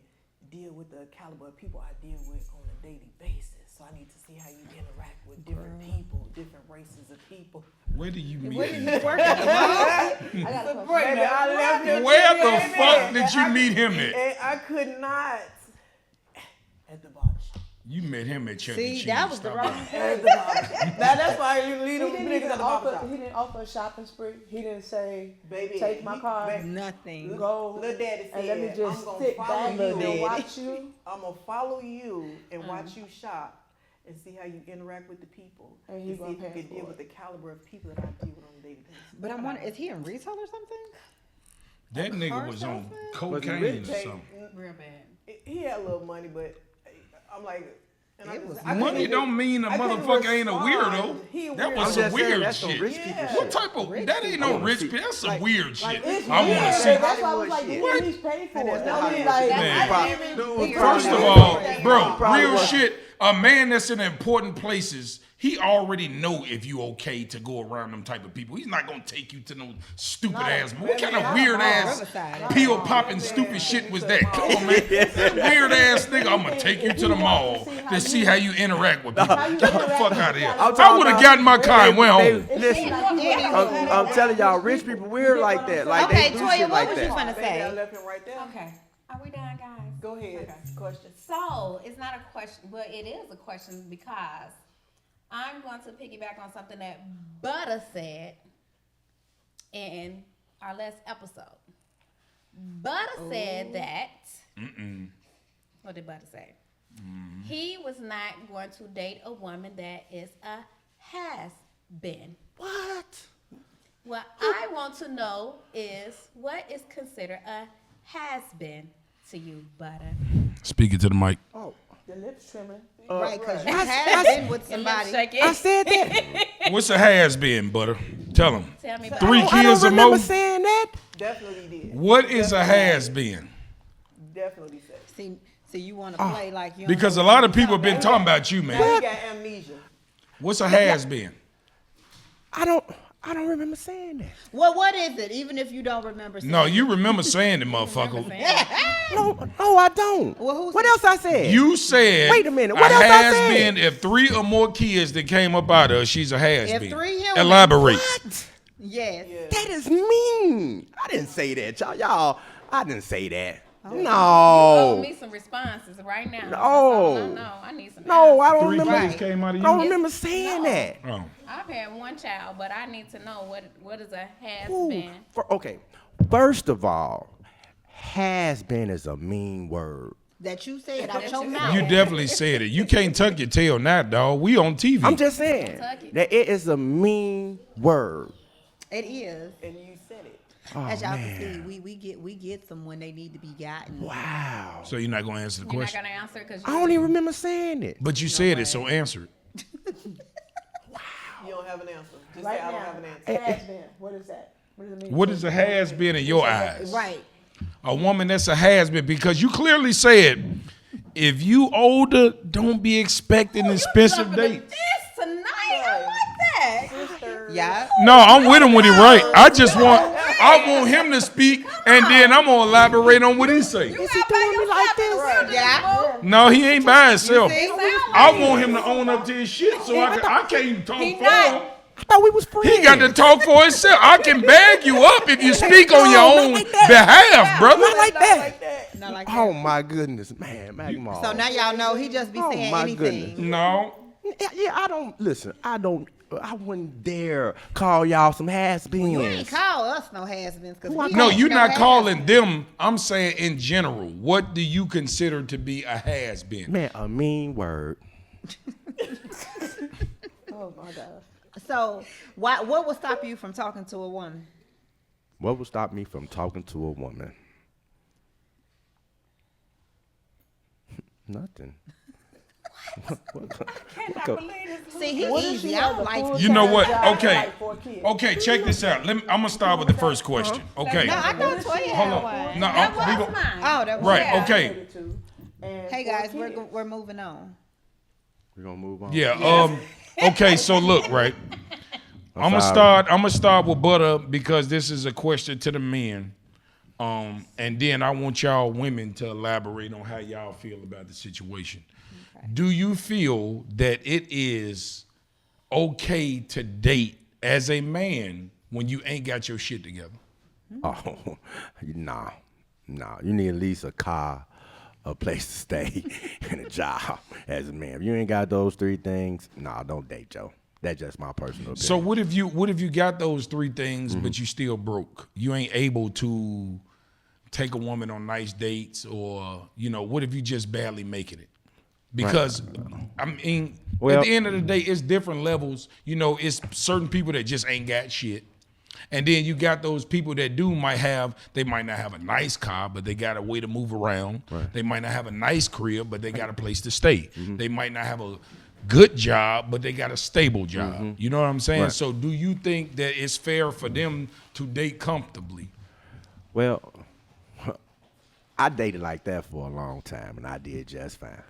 [SPEAKER 8] deal with the caliber of people I deal with on a daily basis. So I need to see how you interact with different people, different races of people."
[SPEAKER 3] Where do you meet?
[SPEAKER 4] Where did you work at the mall?
[SPEAKER 7] I got a question.
[SPEAKER 8] Baby, I left him.
[SPEAKER 3] Where the fuck did you meet him at?
[SPEAKER 8] And I could not at the barbershop.
[SPEAKER 3] You met him at Chuck E.
[SPEAKER 4] See,
[SPEAKER 3] Cheese.
[SPEAKER 4] that was the
[SPEAKER 3] Stop
[SPEAKER 4] wrong
[SPEAKER 3] it.
[SPEAKER 8] At the barbershop. Now that's why you leave
[SPEAKER 7] He
[SPEAKER 8] them
[SPEAKER 7] didn't
[SPEAKER 8] niggas
[SPEAKER 7] even
[SPEAKER 8] at the
[SPEAKER 7] offer.
[SPEAKER 8] barbershop.
[SPEAKER 7] He didn't offer a shopping spree. He didn't say,
[SPEAKER 8] Baby,
[SPEAKER 7] "Take my car,
[SPEAKER 4] Nothing.
[SPEAKER 7] go,
[SPEAKER 8] Little daddy
[SPEAKER 7] and let me
[SPEAKER 8] said,
[SPEAKER 7] just
[SPEAKER 8] "I'm gonna
[SPEAKER 7] sit
[SPEAKER 8] follow
[SPEAKER 7] back
[SPEAKER 8] you.
[SPEAKER 7] and watch you."
[SPEAKER 8] I'm gonna follow you and watch you shop and see how you interact with the people
[SPEAKER 7] And he
[SPEAKER 8] see
[SPEAKER 7] gonna
[SPEAKER 8] if you
[SPEAKER 7] pay
[SPEAKER 8] can
[SPEAKER 7] for
[SPEAKER 8] deal
[SPEAKER 7] it.
[SPEAKER 8] with the caliber of people that I deal with on a daily basis.
[SPEAKER 4] But I'm wondering, is he in retail or something?
[SPEAKER 3] That nigga
[SPEAKER 4] car
[SPEAKER 3] was on
[SPEAKER 4] salesman?
[SPEAKER 3] cocaine
[SPEAKER 6] rich?
[SPEAKER 3] or something.
[SPEAKER 5] Real bad.
[SPEAKER 8] He had a little money, but I'm like, and
[SPEAKER 4] It was
[SPEAKER 8] I couldn't
[SPEAKER 3] Money
[SPEAKER 8] even-
[SPEAKER 3] don't mean a
[SPEAKER 8] I couldn't
[SPEAKER 3] motherfucker ain't a
[SPEAKER 8] respond.
[SPEAKER 3] weirdo.
[SPEAKER 8] He a
[SPEAKER 3] That
[SPEAKER 8] weirdo.
[SPEAKER 3] was
[SPEAKER 6] I'm
[SPEAKER 3] some
[SPEAKER 6] just saying
[SPEAKER 3] weird
[SPEAKER 6] that's some
[SPEAKER 3] shit.
[SPEAKER 6] rich people
[SPEAKER 8] Yeah.
[SPEAKER 6] shit.
[SPEAKER 3] What type of? That ain't no rich people. That's some weird shit.
[SPEAKER 7] It's
[SPEAKER 3] I want
[SPEAKER 7] weird.
[SPEAKER 3] to see.
[SPEAKER 7] That's why I was like,
[SPEAKER 6] Shit.
[SPEAKER 7] "Damn, he's paid for it."
[SPEAKER 8] That's
[SPEAKER 7] I mean,
[SPEAKER 8] not
[SPEAKER 7] like,
[SPEAKER 3] Man.
[SPEAKER 6] Dude,
[SPEAKER 3] First of
[SPEAKER 6] probably
[SPEAKER 3] all,
[SPEAKER 6] was-
[SPEAKER 3] bro,
[SPEAKER 6] probably
[SPEAKER 3] real
[SPEAKER 6] was-
[SPEAKER 3] shit. a man that's in important places, he already know if you okay to go around them type of people. He's not gonna take you to no stupid ass. What kind of weird ass pill popping stupid shit was that? Come on, man. Weird ass nigga. I'm gonna take you to the mall to see how you interact with people. Get the fuck out of here. I would have gotten my car and went home.
[SPEAKER 6] Listen, I'm telling y'all, rich people weird like that. Like
[SPEAKER 4] Okay,
[SPEAKER 6] they do
[SPEAKER 4] Toya,
[SPEAKER 6] shit
[SPEAKER 4] what
[SPEAKER 6] like
[SPEAKER 4] was you
[SPEAKER 6] that.
[SPEAKER 4] finna say?
[SPEAKER 8] Left and right there.
[SPEAKER 5] Okay. Are we done, guys?
[SPEAKER 8] Go ahead. Question.
[SPEAKER 5] So it's not a question, but it is a question because I'm going to piggyback on something that Butter said in our last episode. Butter said that. What did Butter say? He was not going to date a woman that is a has-been.
[SPEAKER 6] What?
[SPEAKER 5] What I want to know is what is considered a has-been to you, Butter?
[SPEAKER 3] Speaking to the mic.
[SPEAKER 6] Oh,
[SPEAKER 7] The lips trimming.
[SPEAKER 4] Right, because you have been with somebody.
[SPEAKER 6] I said that.
[SPEAKER 3] What's a has been, Butter? Tell him.
[SPEAKER 5] Tell me about
[SPEAKER 3] 3
[SPEAKER 5] it.
[SPEAKER 6] I
[SPEAKER 3] kids
[SPEAKER 6] don't
[SPEAKER 3] or
[SPEAKER 6] remember
[SPEAKER 3] more.
[SPEAKER 6] saying that.
[SPEAKER 8] Definitely did.
[SPEAKER 3] What is a has been?
[SPEAKER 8] Definitely said.
[SPEAKER 4] See, you want to play like you. don't
[SPEAKER 3] Because a
[SPEAKER 4] know
[SPEAKER 3] lot
[SPEAKER 4] what
[SPEAKER 3] of people have been talking about you,
[SPEAKER 8] Now
[SPEAKER 3] man.
[SPEAKER 8] he got amnesia.
[SPEAKER 3] What's a has been?
[SPEAKER 6] I don't remember saying that.
[SPEAKER 4] Well, what is it? Even if you don't remember.
[SPEAKER 3] No,
[SPEAKER 4] saying
[SPEAKER 3] you remember saying it, motherfucker.
[SPEAKER 6] No, I don't.
[SPEAKER 4] Well, who
[SPEAKER 6] what
[SPEAKER 4] said-
[SPEAKER 6] else I said?
[SPEAKER 3] You said.
[SPEAKER 6] Wait a minute,
[SPEAKER 3] A
[SPEAKER 6] what else I
[SPEAKER 3] has
[SPEAKER 6] said?
[SPEAKER 3] been if 3 or more kids that came up out of her, she's a has
[SPEAKER 4] If
[SPEAKER 3] been.
[SPEAKER 4] 3 humans-
[SPEAKER 3] Elaborate.
[SPEAKER 6] What?
[SPEAKER 4] Yes.
[SPEAKER 6] That is mean. I didn't say that, y'all. I didn't say that.
[SPEAKER 5] Oh,
[SPEAKER 6] No.
[SPEAKER 5] me some responses right now.
[SPEAKER 6] No.
[SPEAKER 5] No, I need some.
[SPEAKER 6] No, I don't
[SPEAKER 3] 3
[SPEAKER 6] remember.
[SPEAKER 3] kids came out of
[SPEAKER 6] I
[SPEAKER 3] you.
[SPEAKER 6] don't remember saying
[SPEAKER 5] No.
[SPEAKER 6] that.
[SPEAKER 3] Oh.
[SPEAKER 5] I've had one child, but I need to know what is a has
[SPEAKER 6] Ooh.
[SPEAKER 5] been.
[SPEAKER 6] Okay. First of all, has been is a mean word.
[SPEAKER 4] That you said out your mouth.
[SPEAKER 3] You definitely said it. You can't tuck your tail now, dog. We on TV.
[SPEAKER 6] I'm just saying
[SPEAKER 5] Tuck it.
[SPEAKER 6] that it is a mean word.
[SPEAKER 4] It is.
[SPEAKER 8] And you said it.
[SPEAKER 6] Oh,
[SPEAKER 4] As y'all
[SPEAKER 6] man.
[SPEAKER 4] can see, we get some when they need to be gotten.
[SPEAKER 6] Wow.
[SPEAKER 3] So you're not gonna answer the
[SPEAKER 5] You're not
[SPEAKER 3] question.
[SPEAKER 5] gonna answer because
[SPEAKER 6] I don't even remember saying it.
[SPEAKER 3] But you said it, so answer it.
[SPEAKER 8] You don't have an answer. Just
[SPEAKER 7] Right
[SPEAKER 8] say I don't
[SPEAKER 7] now,
[SPEAKER 8] have an answer.
[SPEAKER 7] has been. What is that? What does it mean?
[SPEAKER 3] What is a has been in your eyes?
[SPEAKER 4] Right.
[SPEAKER 3] A woman that's a has been, because you clearly said if you older, don't be expecting expensive dates.
[SPEAKER 5] this tonight. I like that.
[SPEAKER 8] Sister.
[SPEAKER 4] Yeah.
[SPEAKER 3] No, I'm with him when he right. I want him to speak, and then I'm gonna elaborate on what he say.
[SPEAKER 6] Is he doing me like this?
[SPEAKER 4] Yeah.
[SPEAKER 3] No, he ain't by himself.
[SPEAKER 4] See?
[SPEAKER 3] I want him to own up to his shit, so I can't even talk for him.
[SPEAKER 6] I thought we was friends.
[SPEAKER 3] He got to talk for himself. I can bag you up if you speak on your
[SPEAKER 6] not
[SPEAKER 3] own
[SPEAKER 6] like that.
[SPEAKER 3] behalf, brother.
[SPEAKER 6] Not like that.
[SPEAKER 4] Not like
[SPEAKER 6] Oh
[SPEAKER 4] that.
[SPEAKER 6] my goodness, man, Magma.
[SPEAKER 4] So now y'all know he just be
[SPEAKER 6] Oh,
[SPEAKER 4] saying
[SPEAKER 6] my
[SPEAKER 4] anything.
[SPEAKER 6] goodness.
[SPEAKER 3] No.
[SPEAKER 6] Yeah, I don't listen. I wouldn't dare call y'all some
[SPEAKER 4] You ain't
[SPEAKER 6] has-beens.
[SPEAKER 4] call us no has-beens.
[SPEAKER 6] Who I
[SPEAKER 3] No,
[SPEAKER 6] call?
[SPEAKER 3] you're not calling them. I'm saying in general. What do you consider to be a has-been?
[SPEAKER 6] Man, a mean word.
[SPEAKER 7] Oh my God.
[SPEAKER 4] So what would stop you from talking to a woman?
[SPEAKER 6] What would stop me from talking to a woman? Nothing.
[SPEAKER 4] See, he
[SPEAKER 7] What if
[SPEAKER 4] easy.
[SPEAKER 7] she
[SPEAKER 4] I
[SPEAKER 7] has
[SPEAKER 4] don't
[SPEAKER 7] a
[SPEAKER 4] like
[SPEAKER 7] full-time
[SPEAKER 3] You know what?
[SPEAKER 7] job,
[SPEAKER 3] Okay.
[SPEAKER 7] like 4 kids?
[SPEAKER 3] Okay, check this out. I'm gonna start with the first question. Okay.
[SPEAKER 4] No, I thought Toya
[SPEAKER 3] Hold
[SPEAKER 4] had
[SPEAKER 3] on.
[SPEAKER 4] one.
[SPEAKER 3] No,
[SPEAKER 5] That
[SPEAKER 3] we
[SPEAKER 5] was
[SPEAKER 3] go-
[SPEAKER 5] mine.
[SPEAKER 4] Oh, that was
[SPEAKER 3] Right.
[SPEAKER 5] Yeah.
[SPEAKER 3] Okay.
[SPEAKER 7] 32 and
[SPEAKER 4] Hey
[SPEAKER 7] 4
[SPEAKER 4] guys,
[SPEAKER 7] kids.
[SPEAKER 4] we're moving on.
[SPEAKER 6] We're gonna move on.
[SPEAKER 3] Yeah. Okay. So look, right. I'm gonna start with Butter because this is a question to the men, and then I want y'all women to elaborate on how y'all feel about the situation. Do you feel that it is okay to date as a man when you ain't got your shit together?
[SPEAKER 6] Oh, nah. You need at least a car, a place to stay, and a job as a man. If you ain't got those 3 things, nah, don't date, Joe. That's just my personal opinion.
[SPEAKER 3] So what if you got those 3 things, but you still broke? You ain't able to take a woman on nice dates, or what if you just barely making it? Because I mean,
[SPEAKER 6] Well-
[SPEAKER 3] at the end of the day, it's different levels. It's certain people that just ain't got shit. And then you got those people that they might not have a nice car, but they got a way to move around.
[SPEAKER 6] Right.
[SPEAKER 3] They might not have a nice crib, but they got a place to stay. They might not have a good job, but they got a stable job. You know what I'm saying?
[SPEAKER 6] Right.
[SPEAKER 3] So do you think that it's fair for them to date comfortably?
[SPEAKER 6] Well, I dated like that for a long time, and I did just fine.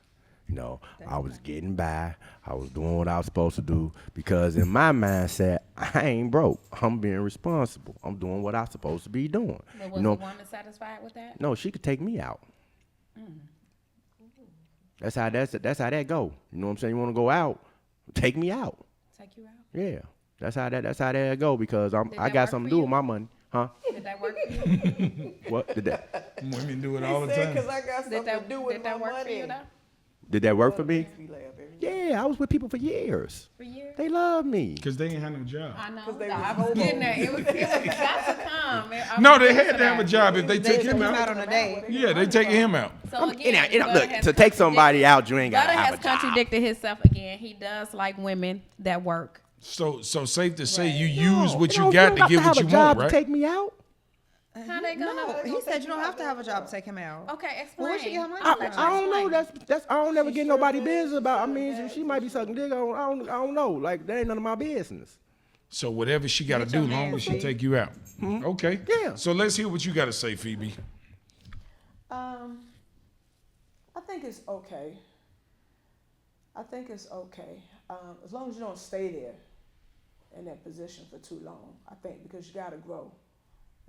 [SPEAKER 6] You know, I was getting by. I was doing what I was supposed to do because in my mindset, I ain't broke. I'm being responsible. I'm doing what I'm supposed to be doing.
[SPEAKER 5] But was
[SPEAKER 6] You know,
[SPEAKER 5] the woman satisfied with that?
[SPEAKER 6] no, she could take me out. That's how that go. You know what I'm saying? You want to go out, take me out.
[SPEAKER 5] Take you out?
[SPEAKER 6] Yeah, that's how that go because I
[SPEAKER 5] that
[SPEAKER 6] got
[SPEAKER 5] work
[SPEAKER 6] something
[SPEAKER 5] for
[SPEAKER 6] to do
[SPEAKER 5] you?
[SPEAKER 6] with my money, huh?
[SPEAKER 5] Did that work for you?
[SPEAKER 6] What did that?
[SPEAKER 3] Women do it
[SPEAKER 8] He
[SPEAKER 3] all the
[SPEAKER 8] said,
[SPEAKER 3] time.
[SPEAKER 8] "Cause I got something to do with
[SPEAKER 5] Did
[SPEAKER 8] my
[SPEAKER 5] that work
[SPEAKER 8] money."
[SPEAKER 5] for you though?
[SPEAKER 6] Did that work for me?
[SPEAKER 8] Makes me laugh every day.
[SPEAKER 6] Yeah, I was with people for years.
[SPEAKER 5] For years?
[SPEAKER 6] They love me.
[SPEAKER 3] Because they ain't had no job.
[SPEAKER 5] I know.
[SPEAKER 8] 'Cause they
[SPEAKER 5] I
[SPEAKER 8] was
[SPEAKER 5] was getting there. It was got to come.
[SPEAKER 3] No, they had to have a job if they
[SPEAKER 4] They
[SPEAKER 3] took him
[SPEAKER 4] took him
[SPEAKER 3] out.
[SPEAKER 4] out on a date.
[SPEAKER 3] Yeah, they taking him out.
[SPEAKER 5] So again,
[SPEAKER 6] Look,
[SPEAKER 5] Butter has
[SPEAKER 6] to take somebody out, you ain't got to
[SPEAKER 5] Butter
[SPEAKER 6] have
[SPEAKER 5] has
[SPEAKER 6] a job.
[SPEAKER 5] contradicted himself again. He does like women that work.
[SPEAKER 3] So safe to say you
[SPEAKER 6] No,
[SPEAKER 3] use what
[SPEAKER 6] you
[SPEAKER 3] you got to get what you
[SPEAKER 6] have a job
[SPEAKER 3] want,
[SPEAKER 6] to
[SPEAKER 3] right?
[SPEAKER 6] take me out.
[SPEAKER 5] How they gonna?
[SPEAKER 4] No, he said you don't have to have a job to take him out.
[SPEAKER 5] Okay, explain.
[SPEAKER 4] Well, where she get her money
[SPEAKER 5] I'll
[SPEAKER 4] from?
[SPEAKER 5] let you
[SPEAKER 6] I don't know.
[SPEAKER 5] explain.
[SPEAKER 6] That's I don't never get nobody business about. I mean, she might be sucking dick. I don't know. Like that ain't none of my business.
[SPEAKER 3] So whatever she got to
[SPEAKER 4] Get
[SPEAKER 3] do,
[SPEAKER 4] your
[SPEAKER 3] long
[SPEAKER 4] man,
[SPEAKER 3] as she
[SPEAKER 4] see?
[SPEAKER 3] take you out. Okay.
[SPEAKER 6] Yeah.
[SPEAKER 3] So let's hear what you got to say, Phoebe.
[SPEAKER 7] I think it's okay. As long as you don't stay there in that position for too long. I think because you got to grow.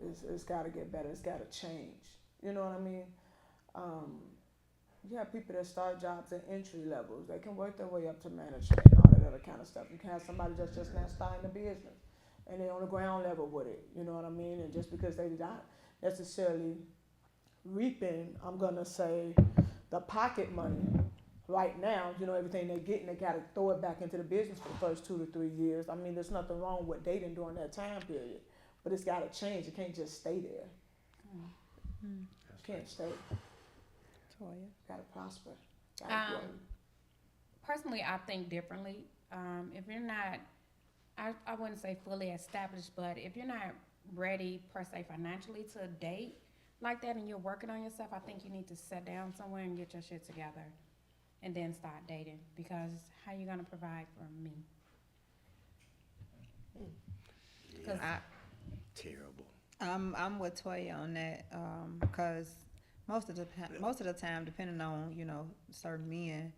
[SPEAKER 7] It's got to get better. It's got to change. You know what I mean? You have people that start jobs at entry levels. They can work their way up to management and all that other kind of stuff. You can have somebody that's just now starting a business and they're on the ground level with it. You know what I mean? And just because they're not necessarily reaping, I'm going to say, the pocket money right now, you know, everything they're getting, they got to throw it back into the business for the first 2 to 3 years. I mean, there's nothing wrong with dating during that time period, but it's got to change. It can't just stay there. It can't stay. Got to prosper. Gotta grow.
[SPEAKER 5] Personally, I think differently. If you're not, I wouldn't say fully established, but if you're not ready per se financially to date like that and you're working on yourself, I think you need to sit down somewhere and get your shit together and then start dating, because how you going to provide for me?
[SPEAKER 6] Terrible.
[SPEAKER 4] I'm with Toya on that because most of the time, depending on certain men,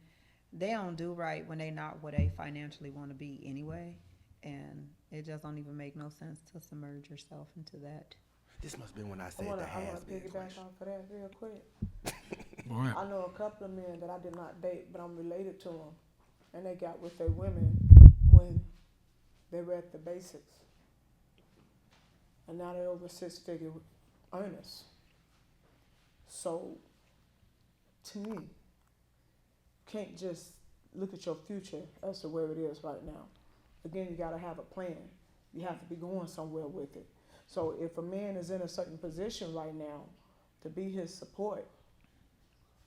[SPEAKER 4] they don't do right when they not where they financially want to be anyway, and it just don't even make no sense to submerge yourself into that.
[SPEAKER 6] This must have been when I
[SPEAKER 7] I
[SPEAKER 6] said
[SPEAKER 7] want
[SPEAKER 6] the
[SPEAKER 7] to
[SPEAKER 6] Hasb
[SPEAKER 7] piggyback
[SPEAKER 6] question.
[SPEAKER 7] off of that real quick.
[SPEAKER 3] All right.
[SPEAKER 7] I know a couple of men that I did not date, but I'm related to them, and they got with their women when they were at the basics, and now they're over 6-figure earners. So, to me, you can't just look at your future as to where it is right now. Again, you got to have a plan. You have to be going somewhere with it. So if a man is in a certain position right now, to be his support,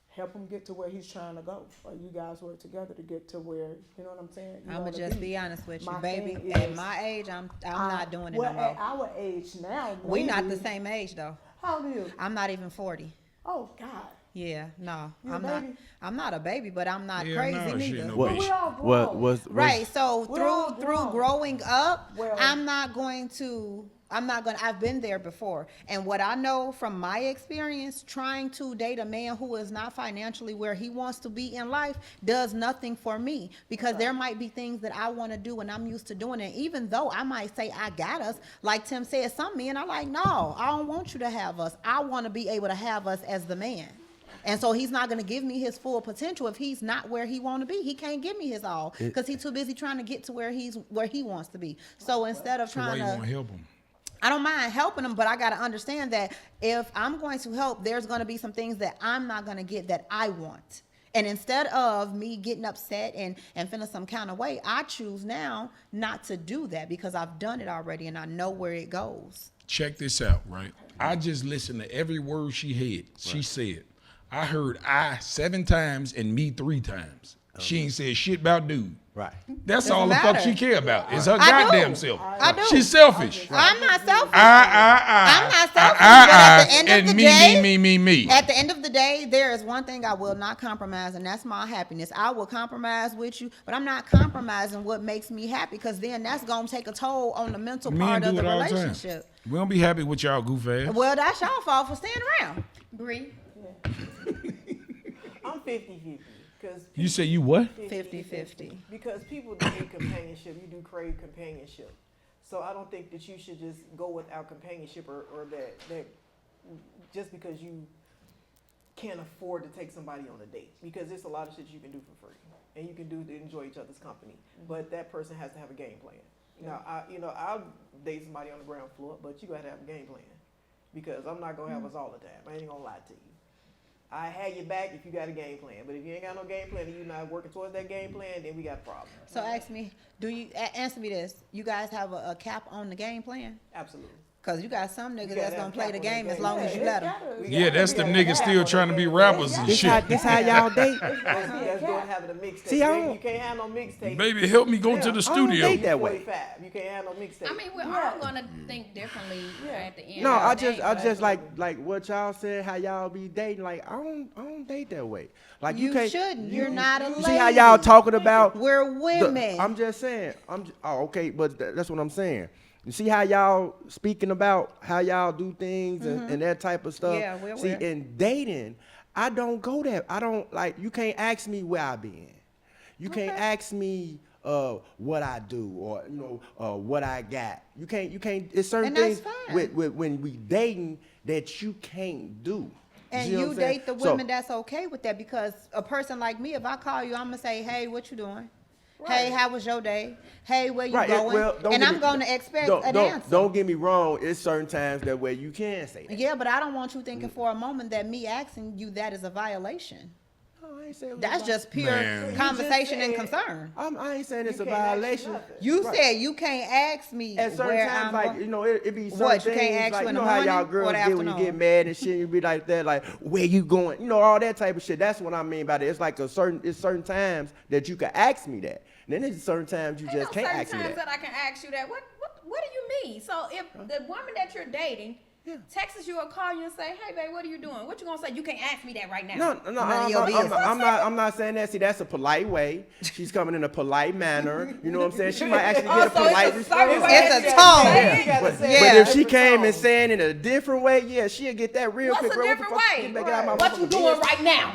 [SPEAKER 7] help him get to where he's trying to go. Or you guys work together to get to where, you know what I'm saying? You
[SPEAKER 4] I'm gonna
[SPEAKER 7] wanna
[SPEAKER 4] just be honest with you,
[SPEAKER 7] My
[SPEAKER 4] baby.
[SPEAKER 7] thing
[SPEAKER 4] At
[SPEAKER 7] is,
[SPEAKER 4] my age, I'm not doing it
[SPEAKER 7] well,
[SPEAKER 4] no
[SPEAKER 7] at
[SPEAKER 4] more.
[SPEAKER 7] our age now,
[SPEAKER 4] We not the
[SPEAKER 7] maybe-
[SPEAKER 4] same age though.
[SPEAKER 7] How old are you?
[SPEAKER 4] I'm not even 40.
[SPEAKER 7] Oh God.
[SPEAKER 4] Yeah, no,
[SPEAKER 7] You a
[SPEAKER 4] I'm not.
[SPEAKER 7] baby?
[SPEAKER 4] I'm not a baby, but I'm not
[SPEAKER 3] Yeah,
[SPEAKER 4] crazy
[SPEAKER 3] no, she
[SPEAKER 4] neither.
[SPEAKER 3] ain't no
[SPEAKER 6] What?
[SPEAKER 3] bitch.
[SPEAKER 7] We all
[SPEAKER 6] What
[SPEAKER 7] grown.
[SPEAKER 6] was
[SPEAKER 4] Right. So
[SPEAKER 7] We're all
[SPEAKER 4] through
[SPEAKER 7] grown.
[SPEAKER 4] growing up,
[SPEAKER 7] Well-
[SPEAKER 4] I've been there before. And what I know from my experience, trying to date a man who is not financially where he wants to be in life does nothing for me, because there might be things that I want to do and I'm used to doing it. Even though I might say I got us, like Tim said, some men are like, no, I don't want you to have us. I want to be able to have us as the man. And so he's not going to give me his full potential if he's not where he want to be. He can't give me his all because he's too busy trying to get to where he wants to be. So instead of
[SPEAKER 3] So why
[SPEAKER 4] trying
[SPEAKER 3] you want
[SPEAKER 4] to,
[SPEAKER 3] to help him?
[SPEAKER 4] I don't mind helping him, but I got to understand that if I'm going to help, there's going to be some things that I'm not going to get that I want. And instead of me getting upset and feeling some kind of way, I choose now not to do that because I've done it already and I know where it goes.
[SPEAKER 3] Check this out, right? I just listened to every word she said. I heard I 7 times and me 3 times. She ain't said shit about dude.
[SPEAKER 6] right?
[SPEAKER 3] That's
[SPEAKER 4] Doesn't
[SPEAKER 3] all the fuck
[SPEAKER 4] matter.
[SPEAKER 3] she care about. Is her
[SPEAKER 4] I do.
[SPEAKER 3] goddamn self.
[SPEAKER 4] I do.
[SPEAKER 3] She's selfish.
[SPEAKER 4] I'm not selfish.
[SPEAKER 3] I'm
[SPEAKER 4] not selfish, but at the end of
[SPEAKER 3] and
[SPEAKER 4] the
[SPEAKER 3] me,
[SPEAKER 4] day-
[SPEAKER 3] me.
[SPEAKER 4] At the end of the day, there is one thing I will not compromise, and that's my happiness. I will compromise with you, but I'm not compromising what makes me happy, because then that's going to take a toll on the mental
[SPEAKER 3] Men
[SPEAKER 4] part
[SPEAKER 3] do
[SPEAKER 4] of the
[SPEAKER 3] it all the time.
[SPEAKER 4] relationship.
[SPEAKER 3] We don't be happy with y'all goof ass.
[SPEAKER 4] Well, that's y'all fault for staying around.
[SPEAKER 5] Bree,
[SPEAKER 8] I'm 50-50. Because
[SPEAKER 3] You say you what?
[SPEAKER 4] 50-50.
[SPEAKER 8] Because people do need companionship. You do crave companionship. So I don't think that you should just go without companionship or that just because you can't afford to take somebody on a date. Because there's a lot of shit you can do for free. And you can do to enjoy each other's company. But that person has to have a game plan. Now, I'll date somebody on the ground floor, but you got to have a game plan. Because I'm not going to have us all the time. I ain't going to lie to you. I had your back if you got a game plan. But if you ain't got no game plan and you're not working towards that game plan, then we got a problem.
[SPEAKER 4] So ask me, answer me this. You guys have a cap on the game plan?
[SPEAKER 8] Absolutely.
[SPEAKER 4] Because you got some niggas
[SPEAKER 8] gotta
[SPEAKER 4] that's
[SPEAKER 8] have
[SPEAKER 4] going to play
[SPEAKER 8] cap
[SPEAKER 4] the
[SPEAKER 8] on the
[SPEAKER 4] game as
[SPEAKER 8] game.
[SPEAKER 4] long as you let them.
[SPEAKER 3] Yeah, that's the niggas still trying to be rappers and
[SPEAKER 6] This
[SPEAKER 3] shit.
[SPEAKER 6] how y'all date.
[SPEAKER 8] That's going having a mixtape.
[SPEAKER 6] See, I
[SPEAKER 8] Baby,
[SPEAKER 6] don't-
[SPEAKER 8] you can't have no mixtape.
[SPEAKER 3] Baby, help me go to the
[SPEAKER 6] I don't
[SPEAKER 3] studio.
[SPEAKER 6] date that way.
[SPEAKER 8] 45. You can't have no mixtape.
[SPEAKER 5] I mean, we're all gonna think differently at the end.
[SPEAKER 6] No,
[SPEAKER 5] of the
[SPEAKER 6] I
[SPEAKER 5] day,
[SPEAKER 6] just like what y'all said. How y'all be dating? Like I don't date that way. Like
[SPEAKER 4] You
[SPEAKER 6] can't.
[SPEAKER 4] shouldn't. You're not a
[SPEAKER 6] You see how y'all
[SPEAKER 4] lady.
[SPEAKER 6] talking about?
[SPEAKER 4] We're women.
[SPEAKER 6] I'm just saying. Okay, but that's what I'm saying. You see how y'all speaking about how y'all do things and that type of stuff.
[SPEAKER 4] Yeah, we're
[SPEAKER 6] see,
[SPEAKER 4] aware.
[SPEAKER 6] in dating, I don't go there. I don't like. You can't ask me where I been. You can't ask me what I do or what I got. You can't. It's certain
[SPEAKER 4] And that's
[SPEAKER 6] things
[SPEAKER 4] fine.
[SPEAKER 6] with when we dating that you can't do.
[SPEAKER 4] And
[SPEAKER 6] see what
[SPEAKER 4] you
[SPEAKER 6] I'm saying?
[SPEAKER 4] date the
[SPEAKER 6] So-
[SPEAKER 4] women that's okay with that, because a person like me, if I call you, I'm gonna say, hey, what you doing? Hey, how was your day? Hey, where you
[SPEAKER 6] Right,
[SPEAKER 4] going?
[SPEAKER 6] don't
[SPEAKER 4] And
[SPEAKER 6] get
[SPEAKER 4] I'm
[SPEAKER 6] me-
[SPEAKER 4] going to expect
[SPEAKER 6] don't,
[SPEAKER 4] an
[SPEAKER 6] don't,
[SPEAKER 4] answer.
[SPEAKER 6] Don't get me wrong. It's certain times that way you can say that.
[SPEAKER 4] Yeah, but I don't want you thinking for a moment that me asking you that is a violation.
[SPEAKER 6] No, I ain't saying it was
[SPEAKER 4] That's
[SPEAKER 6] a
[SPEAKER 4] just pure
[SPEAKER 3] Man.
[SPEAKER 4] conversation and
[SPEAKER 8] said-
[SPEAKER 4] concern.
[SPEAKER 6] I ain't saying it's a
[SPEAKER 8] can't ask you
[SPEAKER 6] violation.
[SPEAKER 8] nothing.
[SPEAKER 4] You
[SPEAKER 6] Right.
[SPEAKER 4] said you can't ask me
[SPEAKER 6] At certain
[SPEAKER 4] where
[SPEAKER 6] times,
[SPEAKER 4] I'm
[SPEAKER 6] like it be certain
[SPEAKER 4] What, you
[SPEAKER 6] things,
[SPEAKER 4] can't ask
[SPEAKER 6] like
[SPEAKER 4] you in
[SPEAKER 6] you
[SPEAKER 4] the
[SPEAKER 6] know how y'all
[SPEAKER 4] morning or
[SPEAKER 6] girls
[SPEAKER 4] the
[SPEAKER 6] get when you
[SPEAKER 4] afternoon?
[SPEAKER 6] get mad and shit. You be like that, like where you going? All that type of shit. That's what I mean by that. It's like it's certain times that you can ask me that. And then there's certain times you
[SPEAKER 5] Ain't
[SPEAKER 6] just
[SPEAKER 5] no
[SPEAKER 6] can't
[SPEAKER 5] certain
[SPEAKER 6] ask me
[SPEAKER 5] times
[SPEAKER 6] that.
[SPEAKER 5] that I can ask you that. What do you mean? So if the woman that you're dating texts you or call you and say, hey babe, what are you doing? What you gonna say? You can't ask me that right now.
[SPEAKER 6] No,
[SPEAKER 4] None of your business.
[SPEAKER 6] I'm not saying that. See, that's a polite way. She's coming in a polite manner. You know what I'm saying? She might actually get a
[SPEAKER 5] so it's
[SPEAKER 6] polite
[SPEAKER 5] a certain
[SPEAKER 6] response.
[SPEAKER 5] way
[SPEAKER 4] It's a
[SPEAKER 5] that you
[SPEAKER 4] tone.
[SPEAKER 5] say it.
[SPEAKER 8] You gotta
[SPEAKER 6] But,
[SPEAKER 8] say it
[SPEAKER 6] but
[SPEAKER 8] in a
[SPEAKER 6] if she
[SPEAKER 8] different
[SPEAKER 6] came
[SPEAKER 8] tone.
[SPEAKER 6] and saying it in a different way, yeah, she'll get that real
[SPEAKER 5] What's
[SPEAKER 6] quick.
[SPEAKER 5] a
[SPEAKER 6] Girl, what the
[SPEAKER 5] different
[SPEAKER 6] fuck?
[SPEAKER 5] way?
[SPEAKER 6] Get back out of my
[SPEAKER 5] What you
[SPEAKER 6] motherfucking
[SPEAKER 5] doing
[SPEAKER 6] business.
[SPEAKER 5] right now?